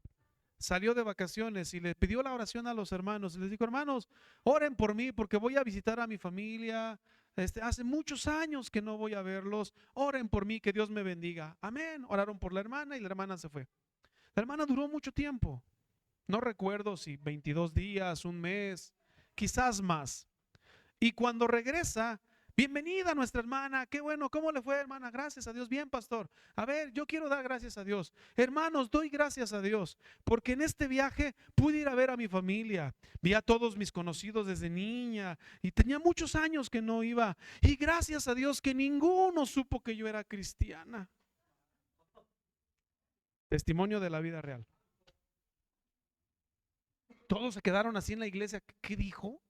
salió de vacaciones y le pidió la oración a los hermanos. Les dijo, hermanos, oren por mí porque voy a visitar a mi familia. Hace muchos años que no voy a verlos. Oren por mí, que Dios me bendiga. Amén. Oraron por la hermana y la hermana se fue. La hermana duró mucho tiempo. No recuerdo si 22 días, un mes, quizás más. Y cuando regresa, bienvenida nuestra hermana, qué bueno, ¿cómo le fue, hermana? Gracias a Dios, bien, pastor. A ver, yo quiero dar gracias a Dios. Hermanos, doy gracias a Dios, porque en este viaje pude ir a ver a mi familia. Vi a todos mis conocidos desde niña y tenía muchos años que no iba. Y gracias a Dios que ninguno supo que yo era cristiana. Testimonio de la vida real. Todos se quedaron así en la iglesia. ¿Qué dijo?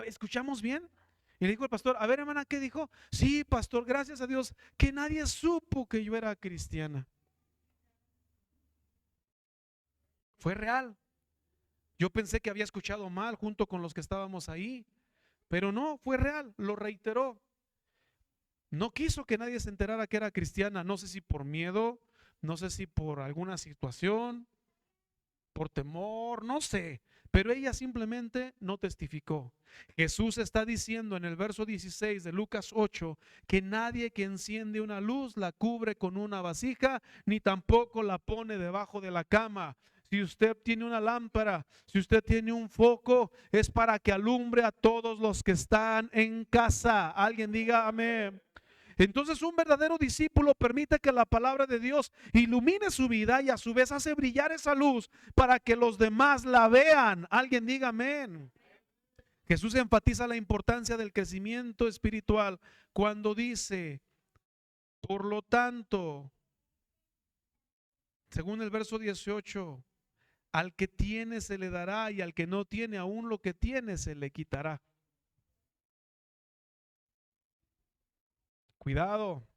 ¿Escuchamos bien? Y le dijo el pastor, a ver hermana, ¿qué dijo? Sí, pastor, gracias a Dios que nadie supo que yo era cristiana. Fue real. Yo pensé que había escuchado mal junto con los que estábamos ahí, pero no, fue real, lo reiteró. No quiso que nadie se enterara que era cristiana, no sé si por miedo, no sé si por alguna situación, por temor, no sé, pero ella simplemente no testificó. Jesús está diciendo en el verso 16 de Lucas 8 que nadie que enciende una luz la cubre con una vasija, ni tampoco la pone debajo de la cama. Si usted tiene una lámpara, si usted tiene un foco, es para que alumbre a todos los que están en casa. Alguien diga amén. Entonces un verdadero discípulo permite que la palabra de Dios ilumine su vida y a su vez hace brillar esa luz para que los demás la vean. Alguien diga amén. Jesús enfatiza la importancia del crecimiento espiritual cuando dice, por lo tanto, según el verso 18, al que tiene se le dará y al que no tiene aún lo que tiene se le quitará. Cuidado,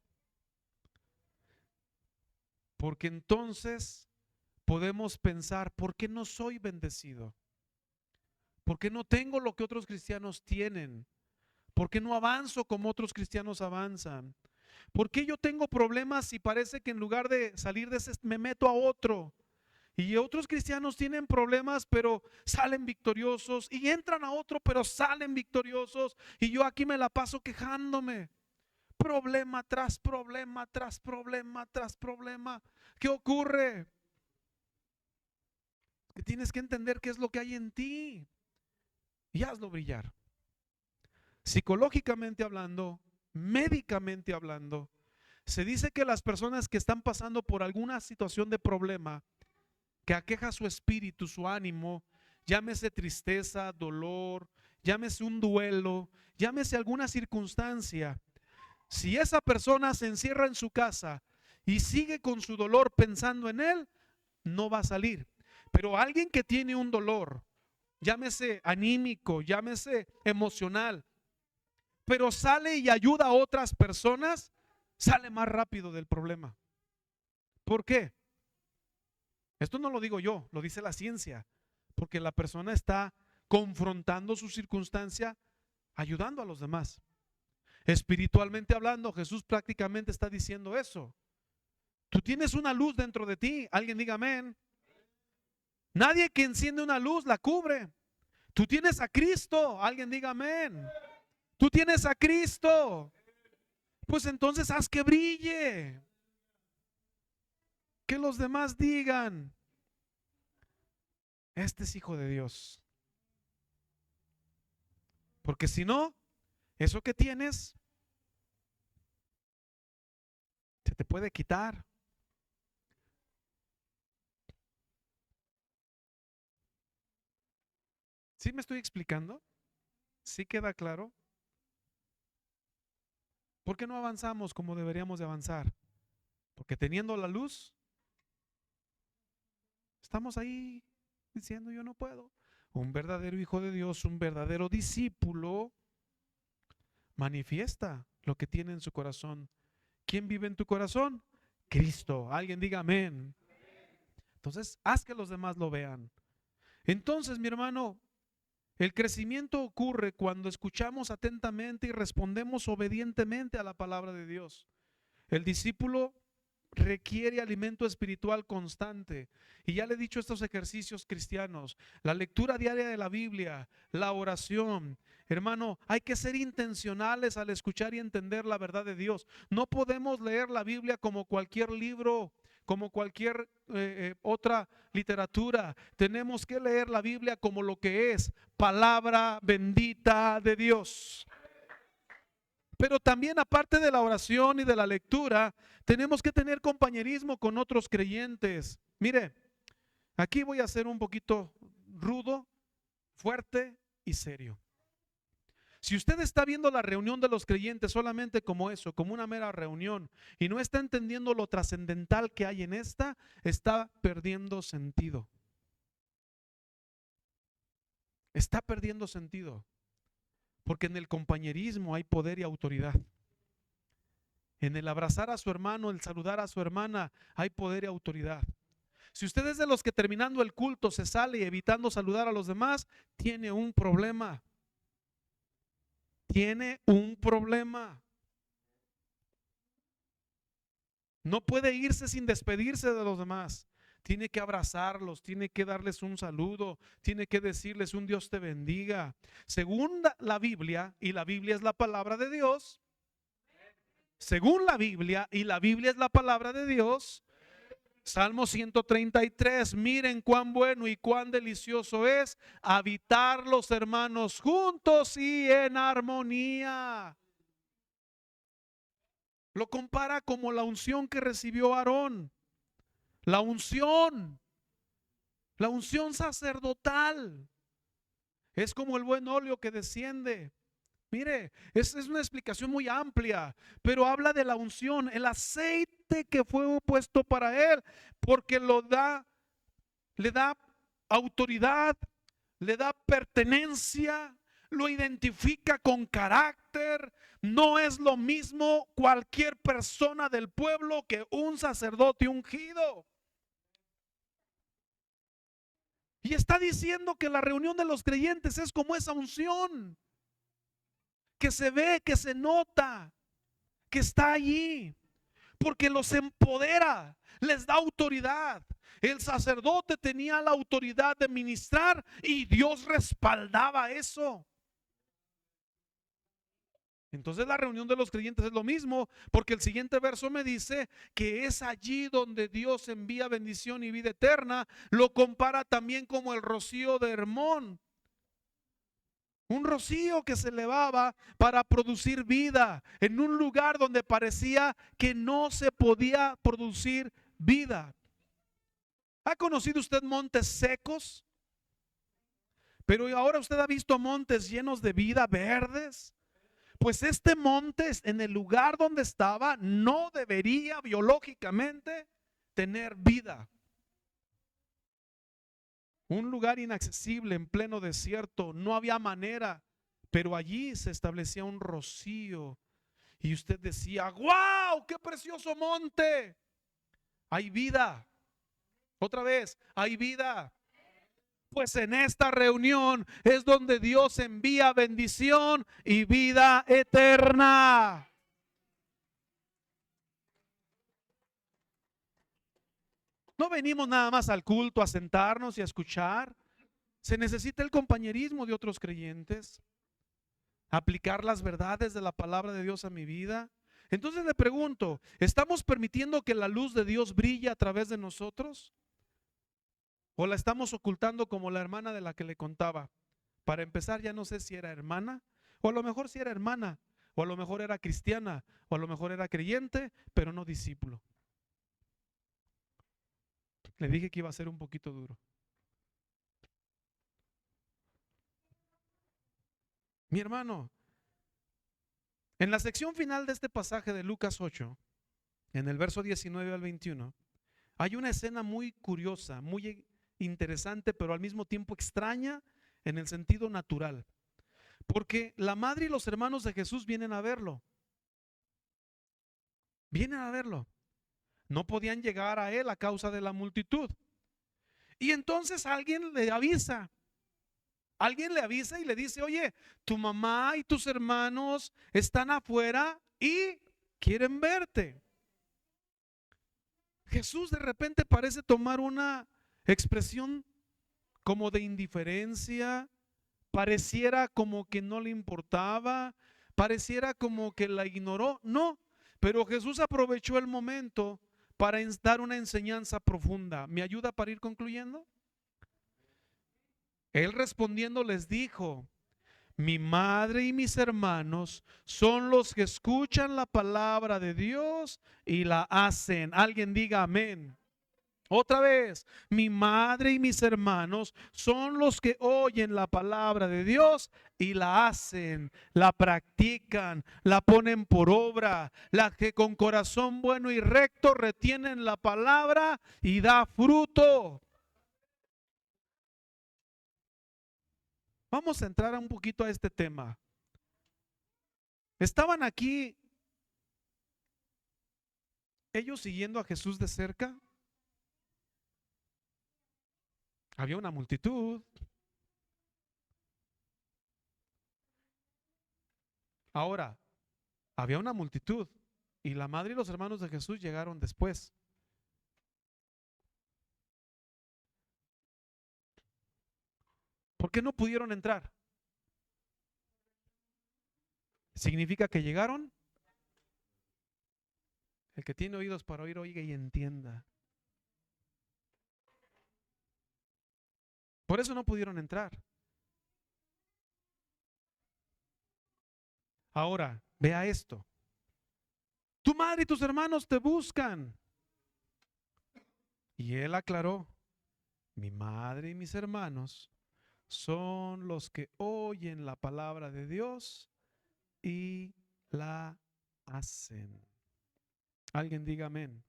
porque entonces podemos pensar, ¿por qué no soy bendecido? ¿Por qué no tengo lo que otros cristianos tienen? ¿Por qué no avanzo como otros cristianos avanzan? ¿Por qué yo tengo problemas y parece que en lugar de salir de ese me meto a otro? Y otros cristianos tienen problemas pero salen victoriosos y entran a otro pero salen victoriosos y yo aquí me la paso quejándome. Problema tras problema, tras problema, tras problema. ¿Qué ocurre? Que tienes que entender qué es lo que hay en ti y hazlo brillar. Psicológicamente hablando, médicamente hablando, se dice que las personas que están pasando por alguna situación de problema que aqueja su espíritu, su ánimo, llámese tristeza, dolor, llámese un duelo, llámese alguna circunstancia, si esa persona se encierra en su casa y sigue con su dolor pensando en él, no va a salir. Pero alguien que tiene un dolor, llámese anímico, llámese emocional, pero sale y ayuda a otras personas, sale más rápido del problema. ¿Por qué? Esto no lo digo yo, lo dice la ciencia, porque la persona está confrontando su circunstancia, ayudando a los demás. Espiritualmente hablando, Jesús prácticamente está diciendo eso. Tú tienes una luz dentro de ti, alguien diga amén. Nadie que enciende una luz la cubre. Tú tienes a Cristo, alguien diga amén. Tú tienes a Cristo. Pues entonces haz que brille. Que los demás digan, este es hijo de Dios. Porque si no, eso que tienes se te puede quitar. ¿Sí me estoy explicando? ¿Sí queda claro? ¿Por qué no avanzamos como deberíamos de avanzar? Porque teniendo la luz, estamos ahí diciendo yo no puedo. Un verdadero hijo de Dios, un verdadero discípulo, manifiesta lo que tiene en su corazón. ¿Quién vive en tu corazón? Cristo. Alguien diga amén. Entonces, haz que los demás lo vean. Entonces, mi hermano, el crecimiento ocurre cuando escuchamos atentamente y respondemos obedientemente a la palabra de Dios. El discípulo requiere alimento espiritual constante. Y ya le he dicho estos ejercicios cristianos, la lectura diaria de la Biblia, la oración. Hermano, hay que ser intencionales al escuchar y entender la verdad de Dios. No podemos leer la Biblia como cualquier libro, como cualquier otra literatura. Tenemos que leer la Biblia como lo que es, palabra bendita de Dios. Pero también aparte de la oración y de la lectura, tenemos que tener compañerismo con otros creyentes. Mire, aquí voy a ser un poquito rudo, fuerte y serio. Si usted está viendo la reunión de los creyentes solamente como eso, como una mera reunión, y no está entendiendo lo trascendental que hay en esta, está perdiendo sentido. Está perdiendo sentido. Porque en el compañerismo hay poder y autoridad. En el abrazar a su hermano, el saludar a su hermana, hay poder y autoridad. Si usted es de los que terminando el culto se sale evitando saludar a los demás, tiene un problema. Tiene un problema. No puede irse sin despedirse de los demás. Tiene que abrazarlos, tiene que darles un saludo, tiene que decirles un Dios te bendiga. Según la Biblia, y la Biblia es la palabra de Dios, según la Biblia, y la Biblia es la palabra de Dios, Salmo 133, miren cuán bueno y cuán delicioso es habitar los hermanos juntos y en armonía. Lo compara como la unción que recibió Aarón. La unción sacerdotal. Es como el buen óleo que desciende. Mire, es una explicación muy amplia, pero habla de la unción, el aceite que fue puesto para él, porque le da autoridad, le da pertenencia, lo identifica con carácter. No es lo mismo cualquier persona del pueblo que un sacerdote ungido. Y está diciendo que la reunión de los creyentes es como esa unción, que se ve, que se nota, que está allí, porque los empodera, les da autoridad. El sacerdote tenía la autoridad de ministrar y Dios respaldaba eso. Entonces la reunión de los creyentes es lo mismo, porque el siguiente verso me dice que es allí donde Dios envía bendición y vida eterna. Lo compara también como el rocío de Hermón. Un rocío que se elevaba para producir vida en un lugar donde parecía que no se podía producir vida. ¿Ha conocido usted montes secos? Pero ahora usted ha visto montes llenos de vida, verdes. Pues este monte, en el lugar donde estaba, no debería biológicamente tener vida. Un lugar inaccesible en pleno desierto, no había manera, pero allí se establecía un rocío y usted decía: ¡wow! ¡Qué precioso monte! Hay vida. Otra vez, hay vida. Pues en esta reunión es donde Dios envía bendición y vida eterna. No venimos nada más al culto a sentarnos y a escuchar. Se necesita el compañerismo de otros creyentes, aplicar las verdades de la palabra de Dios a mi vida. Entonces le pregunto, ¿estamos permitiendo que la luz de Dios brille a través de nosotros? ¿O la estamos ocultando como la hermana de la que le contaba? Para empezar, ya no sé si era hermana, o a lo mejor si era hermana, o a lo mejor era cristiana, o a lo mejor era creyente, pero no discípulo. Le dije que iba a ser un poquito duro. Mi hermano, en la sección final de este pasaje de Lucas 8, en el verso 19 al 21, hay una escena muy curiosa, muy interesante, pero al mismo tiempo extraña en el sentido natural. Porque la madre y los hermanos de Jesús vienen a verlo. Vienen a verlo. No podían llegar a él a causa de la multitud. Y entonces alguien le avisa. Alguien le avisa y le dice: oye, tu mamá y tus hermanos están afuera y quieren verte. Jesús de repente parece tomar una expresión como de indiferencia, pareciera como que no le importaba, pareciera como que la ignoró. No, pero Jesús aprovechó el momento para dar una enseñanza profunda. ¿Me ayuda para ir concluyendo? Él respondiendo les dijo: mi madre y mis hermanos son los que escuchan la palabra de Dios y la hacen. Alguien diga amén. Otra vez, mi madre y mis hermanos son los que oyen la palabra de Dios y la hacen, la practican, la ponen por obra. Las que con corazón bueno y recto retienen la palabra y da fruto. Vamos a entrar un poquito a este tema. ¿Estaban aquí ellos siguiendo a Jesús de cerca? Había una multitud. Ahora, había una multitud y la madre y los hermanos de Jesús llegaron después. ¿Por qué no pudieron entrar? ¿Significa que llegaron? El que tiene oídos para oír, oiga y entienda. Por eso no pudieron entrar. Ahora, vea esto. Tu madre y tus hermanos te buscan. Y él aclaró: mi madre y mis hermanos son los que oyen la palabra de Dios y la hacen. Alguien diga amén.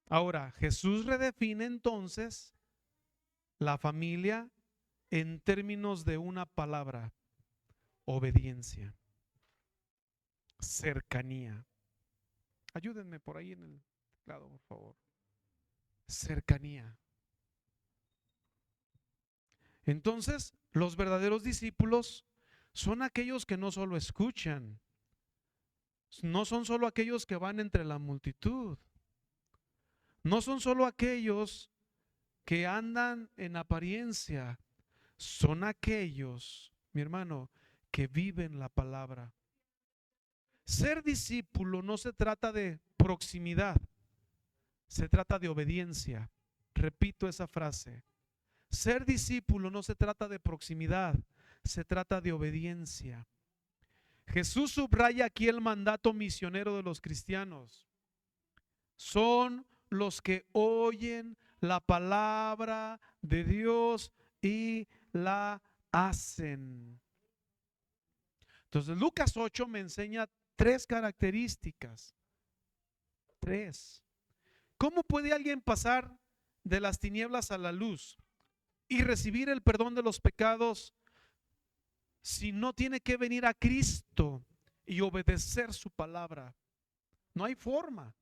Ahora, Jesús redefine entonces la familia en términos de una palabra: obediencia, cercanía. Ayúdenme por ahí en el teclado, por favor. Cercanía. Entonces, los verdaderos discípulos son aquellos que no solo escuchan, no son solo aquellos que van entre la multitud, no son solo aquellos que andan en apariencia, son aquellos, mi hermano, que viven la palabra. Ser discípulo no se trata de proximidad, se trata de obediencia. Repito esa frase. Ser discípulo no se trata de proximidad, se trata de obediencia. Jesús subraya aquí el mandato misionero de los cristianos. Son los que oyen la palabra de Dios y la hacen. Entonces Lucas 8 me enseña tres características. Tres. ¿Cómo puede alguien pasar de las tinieblas a la luz y recibir el perdón de los pecados si no tiene que venir a Cristo y obedecer su palabra? No hay forma.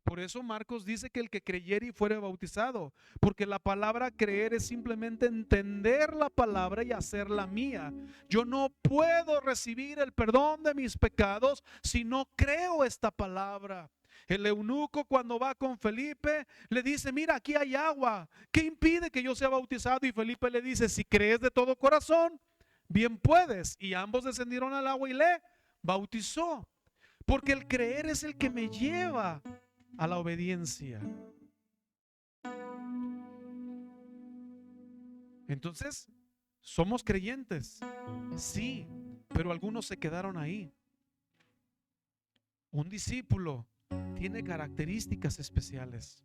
Por eso Marcos dice que el que creyere y fuere bautizado, porque la palabra creer es simplemente entender la palabra y hacerla mía. Yo no puedo recibir el perdón de mis pecados si no creo esta palabra. El eunuco, cuando va con Felipe, le dice: mira, aquí hay agua, ¿qué impide que yo sea bautizado? Y Felipe le dice: si crees de todo corazón, bien puedes. Y ambos descendieron al agua y le bautizó, porque el creer es el que me lleva a la obediencia. Entonces, somos creyentes, sí, pero algunos se quedaron ahí. Un discípulo tiene características especiales.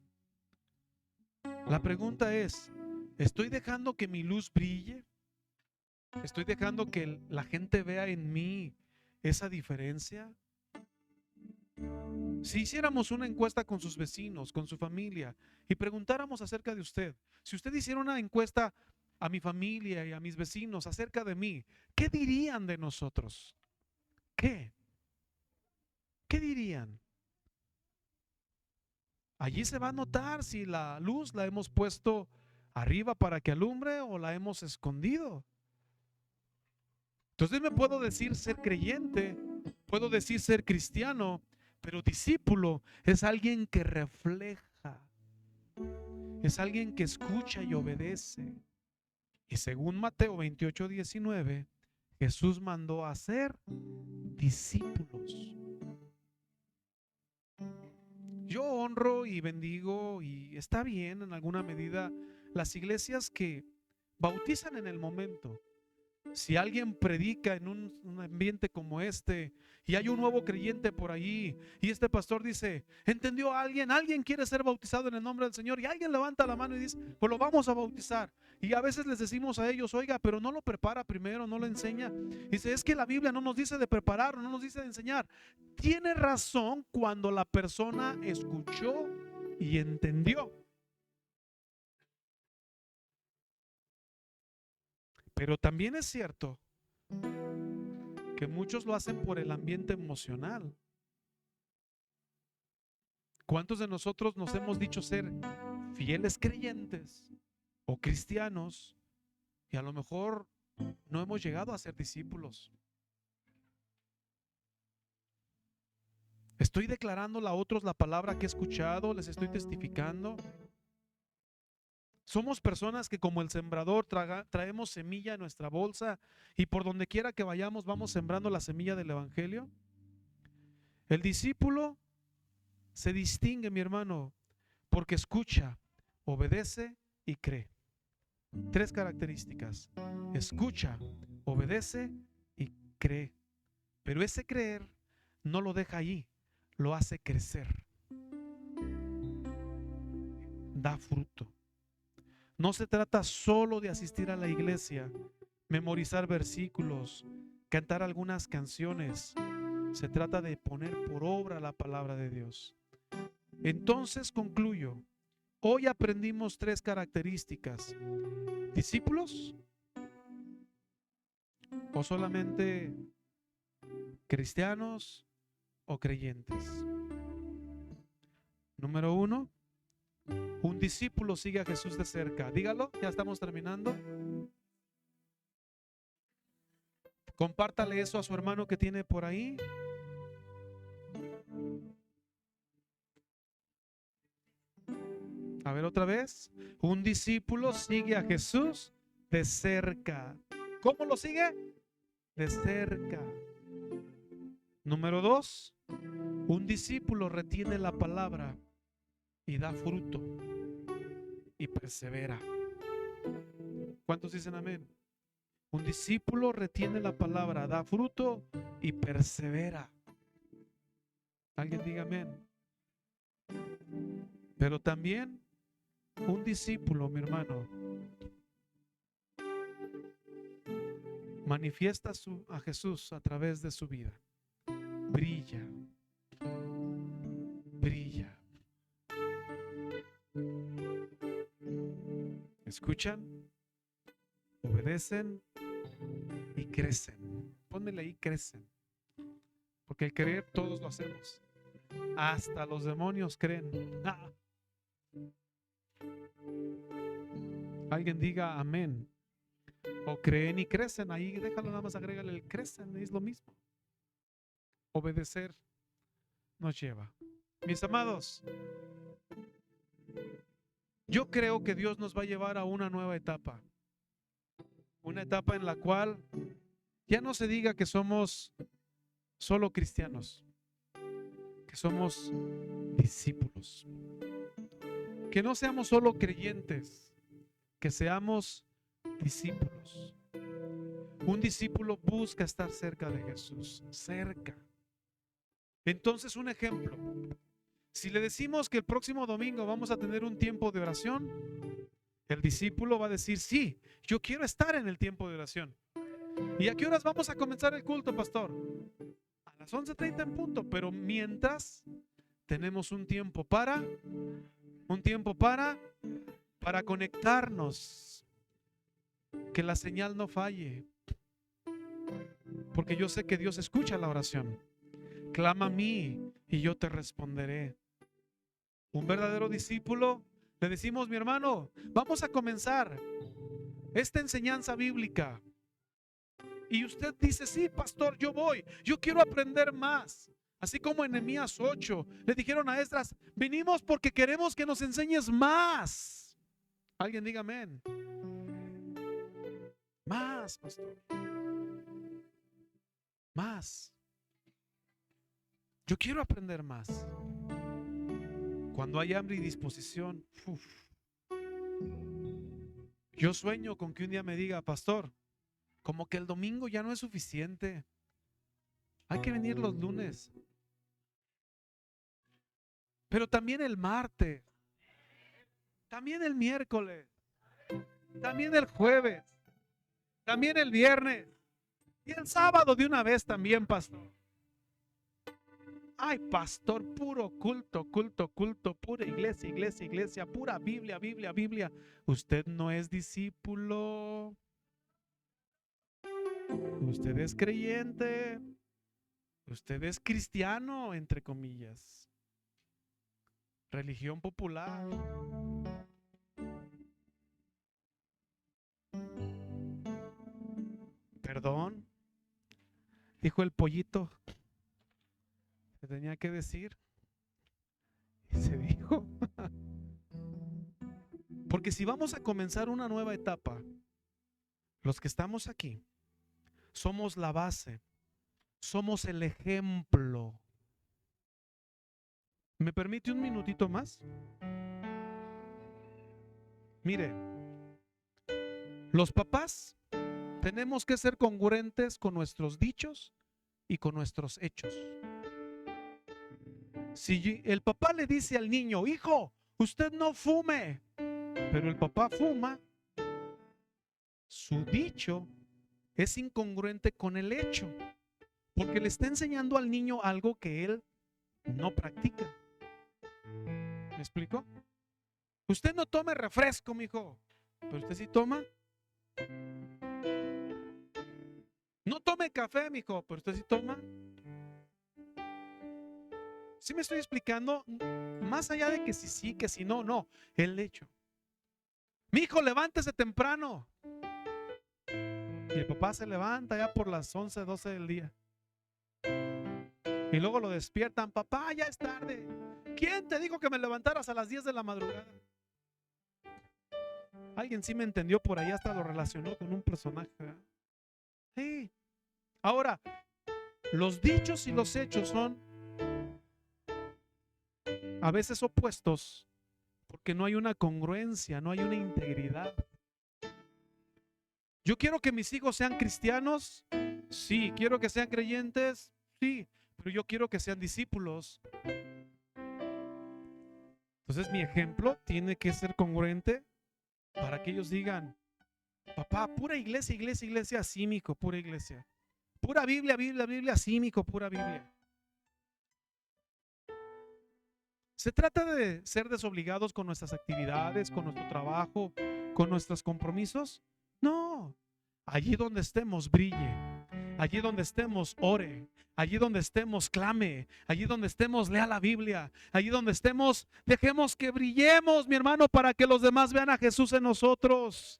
La pregunta es: ¿estoy dejando que mi luz brille? ¿Estoy dejando que la gente vea en mí esa diferencia? Si hiciéramos una encuesta con sus vecinos, con su familia, y preguntáramos acerca de usted, si usted hiciera una encuesta a mi familia y a mis vecinos acerca de mí, ¿qué dirían de nosotros? ¿Qué? ¿Qué dirían? Allí se va a notar si la luz la hemos puesto arriba para que alumbre o la hemos escondido. Entonces me puedo decir ser creyente, puedo decir ser cristiano, pero discípulo es alguien que refleja, es alguien que escucha y obedece. Y según Mateo 28:19, Jesús mandó a hacer discípulos. Yo honro y bendigo, y está bien en alguna medida, las iglesias que bautizan en el momento. Si alguien predica en un ambiente como este y hay un nuevo creyente por allí y este pastor dice: ¿entendió alguien? ¿Alguien quiere ser bautizado en el nombre del Señor? Y alguien levanta la mano y dice: pues lo vamos a bautizar. Y a veces les decimos a ellos: oiga, pero no lo prepara primero, no lo enseña. Dice: es que la Biblia no nos dice de preparar, no nos dice de enseñar. Tiene razón cuando la persona escuchó y entendió. Pero también es cierto que muchos lo hacen por el ambiente emocional. ¿Cuántos de nosotros nos hemos dicho ser fieles creyentes o cristianos y a lo mejor no hemos llegado a ser discípulos? ¿Estoy declarando a otros la palabra que he escuchado? ¿Les estoy testificando? Somos personas que, como el sembrador, traemos semilla en nuestra bolsa y por donde quiera que vayamos vamos sembrando la semilla del evangelio. El discípulo se distingue, mi hermano, porque escucha, obedece y cree. Tres características: escucha, obedece y cree. Pero ese creer no lo deja ahí, lo hace crecer, da fruto. No se trata solo de asistir a la iglesia, memorizar versículos, cantar algunas canciones. Se trata de poner por obra la palabra de Dios. Entonces concluyo. Hoy aprendimos tres características: discípulos o solamente cristianos o creyentes. Número uno, un discípulo sigue a Jesús de cerca. Dígalo, ya estamos terminando. Compártale eso a su hermano que tiene por ahí. A ver, otra vez. Un discípulo sigue a Jesús de cerca. ¿Cómo lo sigue? de cerca. Número 2, un discípulo retiene la palabra y da fruto y persevera. ¿Cuántos dicen amén? Un discípulo retiene la palabra, da fruto y persevera. Alguien diga amén. Pero también un discípulo, mi hermano, manifiesta a Jesús a través de su vida. Brilla, brilla. ¿Escuchan? Obedecen y crecen. Pónmele ahí, crecen. Porque el creer todos lo hacemos. Hasta los demonios creen. Ah. Alguien diga amén. O creen y crecen. Ahí déjalo, nada más agrégale el crecen. Es lo mismo. Obedecer nos lleva. Mis amados, yo creo que Dios nos va a llevar a una nueva etapa. Una etapa en la cual ya no se diga que somos solo cristianos, que somos discípulos. Que no seamos solo creyentes, que seamos discípulos. Un discípulo busca estar cerca de Jesús, cerca. Entonces, un ejemplo. Si le decimos que el próximo domingo vamos a tener un tiempo de oración, el discípulo va a decir, sí, yo quiero estar en el tiempo de oración. ¿Y a qué horas vamos a comenzar el culto, pastor? A las 11:30 en punto, pero mientras tenemos un tiempo para conectarnos, que la señal no falle, porque yo sé que Dios escucha la oración. Clama a mí y yo te responderé. Un verdadero discípulo, le decimos, mi hermano, vamos a comenzar esta enseñanza bíblica. Y usted dice, sí, pastor, yo voy, yo quiero aprender más. Así como en Nehemías 8 le dijeron a Esdras, venimos porque queremos que nos enseñes más. Alguien diga amén. Más, pastor. Más. Yo quiero aprender más. Cuando hay hambre y disposición, yo sueño con que un día me diga, pastor, como que el domingo ya no es suficiente. Hay que venir los lunes. Pero también el martes. También el miércoles. También el jueves. También el viernes. Y el sábado de una vez también, pastor. Ay, pastor, puro culto, culto, culto, pura iglesia, iglesia, iglesia, pura Biblia, Biblia, Biblia. Usted no es discípulo. Usted es creyente. Usted es cristiano, entre comillas. Religión popular. Perdón, dijo el pollito. Se tenía que decir. Y se dijo. Porque si vamos a comenzar una nueva etapa, los que estamos aquí, somos la base, somos el ejemplo. ¿Me permite un minutito más? Mire, los papás tenemos que ser congruentes con nuestros dichos y con nuestros hechos. Si el papá le dice al niño, hijo, usted no fume, pero el papá fuma, su dicho es incongruente con el hecho, porque le está enseñando al niño algo que él no practica. ¿Me explico? Usted no tome refresco, mijo, pero usted sí toma. No tome café, mijo, pero usted sí toma. ¿Sí me estoy explicando? Más allá de que si sí, que si no, no, el hecho. Mijo, levántese temprano. Y el papá se levanta ya por las 11, 12 del día. Y luego lo despiertan, papá, ya es tarde. ¿Quién te dijo que me levantaras a las 10 de la madrugada? Alguien sí me entendió por ahí, hasta lo relacionó con un personaje, ¿verdad? Sí. Ahora, los dichos y los hechos son a veces opuestos porque no hay una congruencia, no hay una integridad. Yo quiero que mis hijos sean cristianos, sí. Quiero que sean creyentes, sí. Pero yo quiero que sean discípulos. Entonces mi ejemplo tiene que ser congruente para que ellos digan: papá, pura iglesia, iglesia, iglesia, sí, mijo, pura iglesia. Pura Biblia, Biblia, Biblia, sí, mijo, pura Biblia. ¿Se trata de ser desobligados con nuestras actividades, con nuestro trabajo, con nuestros compromisos? No. Allí donde estemos, brille. Allí donde estemos, ore. Allí donde estemos, clame. Allí donde estemos, lea la Biblia. Allí donde estemos, dejemos que brillemos, mi hermano, para que los demás vean a Jesús en nosotros.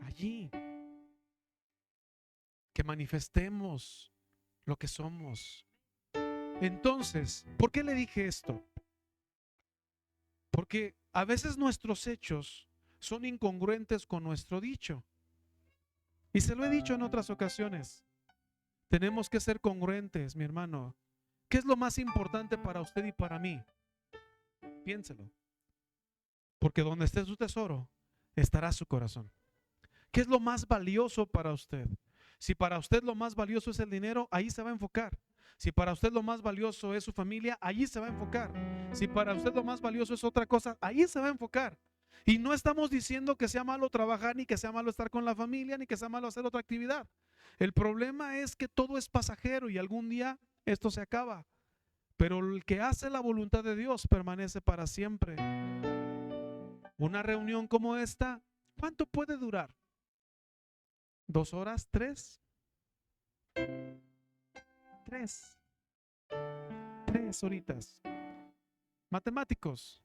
Allí. Que manifestemos lo que somos. Entonces, ¿por qué le dije esto? Porque a veces nuestros hechos son incongruentes con nuestro dicho. Y se lo he dicho en otras ocasiones. Tenemos que ser congruentes, mi hermano. ¿Qué es lo más importante para usted y para mí? Piénselo. Porque donde esté su tesoro, estará su corazón. ¿Qué es lo más valioso para usted? Si para usted lo más valioso es el dinero, ahí se va a enfocar. Si para usted lo más valioso es su familia, allí se va a enfocar. Si para usted lo más valioso es otra cosa, ahí se va a enfocar. Y no estamos diciendo que sea malo trabajar, ni que sea malo estar con la familia, ni que sea malo hacer otra actividad. El problema es que todo es pasajero y algún día esto se acaba. Pero el que hace la voluntad de Dios permanece para siempre. Una reunión como esta, ¿cuánto puede durar? ¿2 horas? ¿3? 3 horitas. Matemáticos,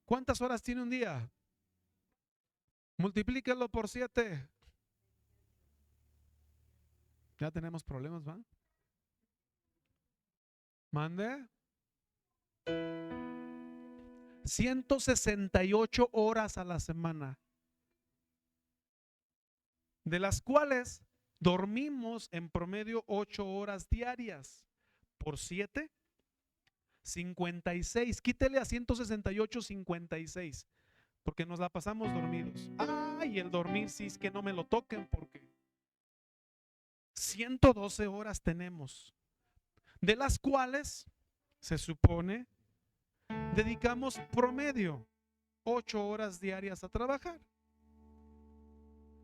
¿cuántas horas tiene un día? Multiplíquelo por 7. Ya tenemos problemas, ¿va? Mande. 168 horas a la semana, de las cuales dormimos en promedio 8 horas diarias. Por 7, 56. Quítele a 168, 56. Porque nos la pasamos dormidos. Y el dormir sí es que no me lo toquen, porque 112 horas tenemos, de las cuales se supone dedicamos promedio 8 horas diarias a trabajar.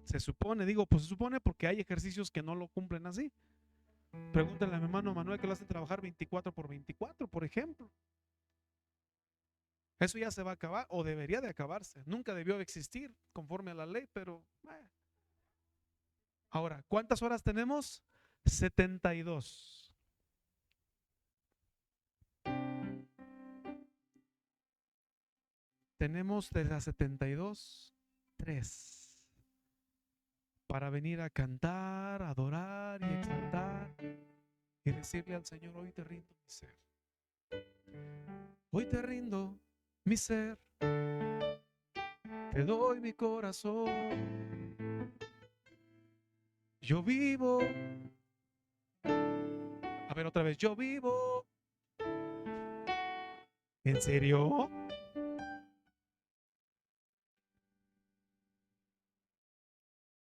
Se supone, digo, pues se supone porque hay ejercicios que no lo cumplen así. Pregúntale a mi hermano Manuel, que lo hace trabajar 24 por 24, por ejemplo. Eso ya se va a acabar, o debería de acabarse. Nunca debió existir conforme a la ley, pero ahora, ¿cuántas horas tenemos? 72. Tenemos de las 72, 3 para venir a cantar, adorar y exaltar y decirle al Señor: hoy te rindo mi ser. Hoy te rindo mi ser. Te doy mi corazón. Yo vivo. A ver, otra vez. Yo vivo. ¿En serio?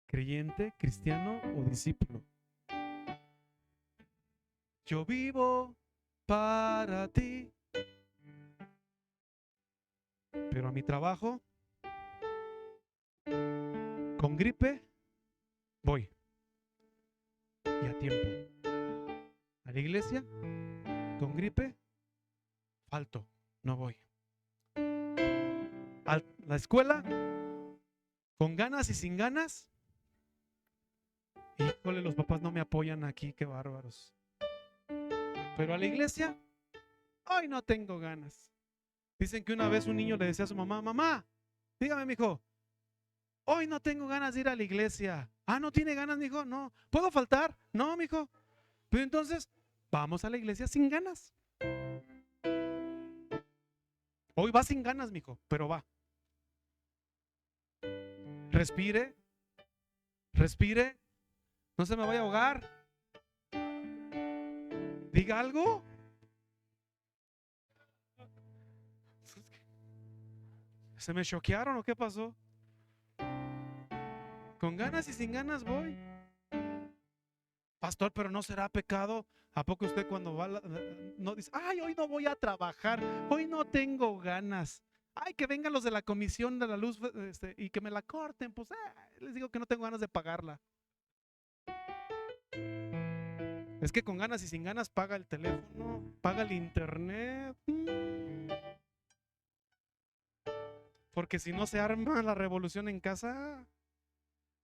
¿Creyente, cristiano o discípulo? Yo vivo para ti. Pero a mi trabajo, con gripe, voy. Y a tiempo. A la iglesia, con gripe, falto, no voy. A la escuela, con ganas y sin ganas. Híjole, los papás no me apoyan aquí, qué bárbaros. Pero a la iglesia, hoy no tengo ganas. Dicen que una vez un niño le decía a su mamá: mamá, dígame, mijo, hoy no tengo ganas de ir a la iglesia. ¿No tiene ganas, mijo? No. ¿Puedo faltar? No, mijo. Pero entonces, vamos a la iglesia sin ganas. Hoy va sin ganas, mijo, pero va. Respire, respire No se me vaya a ahogar. Diga algo. ¿Se me choquearon o qué pasó? Con ganas y sin ganas voy. Pastor, pero no será pecado. ¿A poco usted cuando va no dice, ay, hoy no voy a trabajar, hoy no tengo ganas? Ay, que vengan los de la comisión de la luz y que me la corten. Pues les digo que no tengo ganas de pagarla. Es que con ganas y sin ganas paga el teléfono, paga el internet. Porque si no se arma la revolución en casa.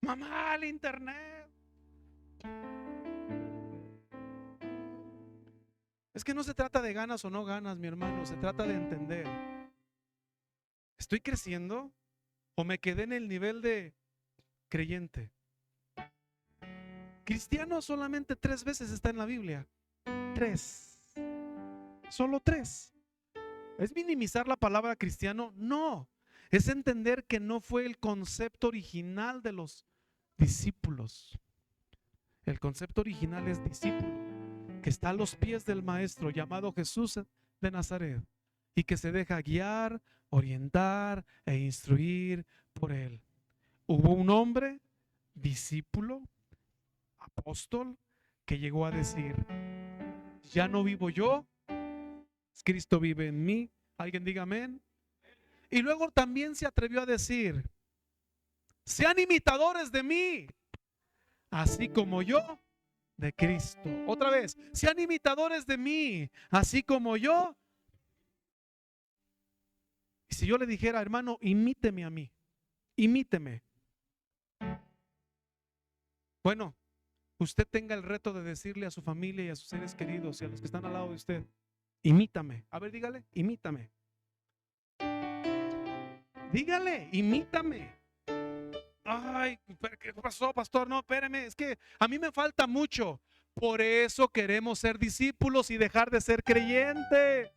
Mamá, el internet. Es que no se trata de ganas o no ganas, mi hermano, se trata de entender. ¿Estoy creciendo o me quedé en el nivel de creyente? Cristiano solamente 3 veces está en la Biblia. 3. Solo 3. ¿Es minimizar la palabra cristiano? No. Es entender que no fue el concepto original de los discípulos. El concepto original es discípulo, que está a los pies del maestro llamado Jesús de Nazaret y que se deja guiar, orientar e instruir por él. Hubo un hombre, discípulo, apóstol, que llegó a decir, ya no vivo yo, Cristo vive en mí. Alguien diga amén. Y luego también se atrevió a decir, sean imitadores de mí, así como yo de Cristo. Otra vez, sean imitadores de mí, así como yo. Y si yo le dijera, hermano, imíteme a mí, imíteme. Bueno, usted tenga el reto de decirle a su familia y a sus seres queridos y a los que están al lado de usted, imítame. A ver, dígale, imítame. Dígale, imítame. Ay, ¿qué pasó, pastor? No, espérame, es que a mí me falta mucho. Por eso queremos ser discípulos y dejar de ser creyentes.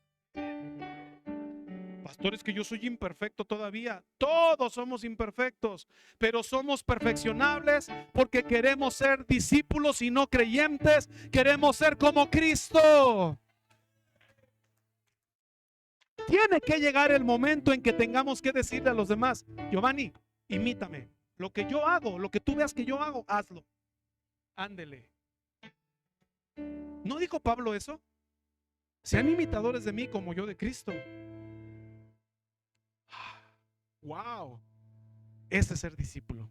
Pastor, es que yo soy imperfecto todavía. Todos somos imperfectos, pero somos perfeccionables porque queremos ser discípulos y no creyentes. Queremos ser como Cristo. Tiene que llegar el momento en que tengamos que decirle a los demás, Giovanni, imítame. Lo que yo hago, lo que tú veas que yo hago, hazlo. Ándele. ¿No dijo Pablo eso? Sean imitadores de mí como yo de Cristo. Wow. Ese es ser discípulo.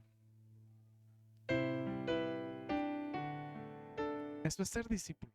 Esto es ser discípulo.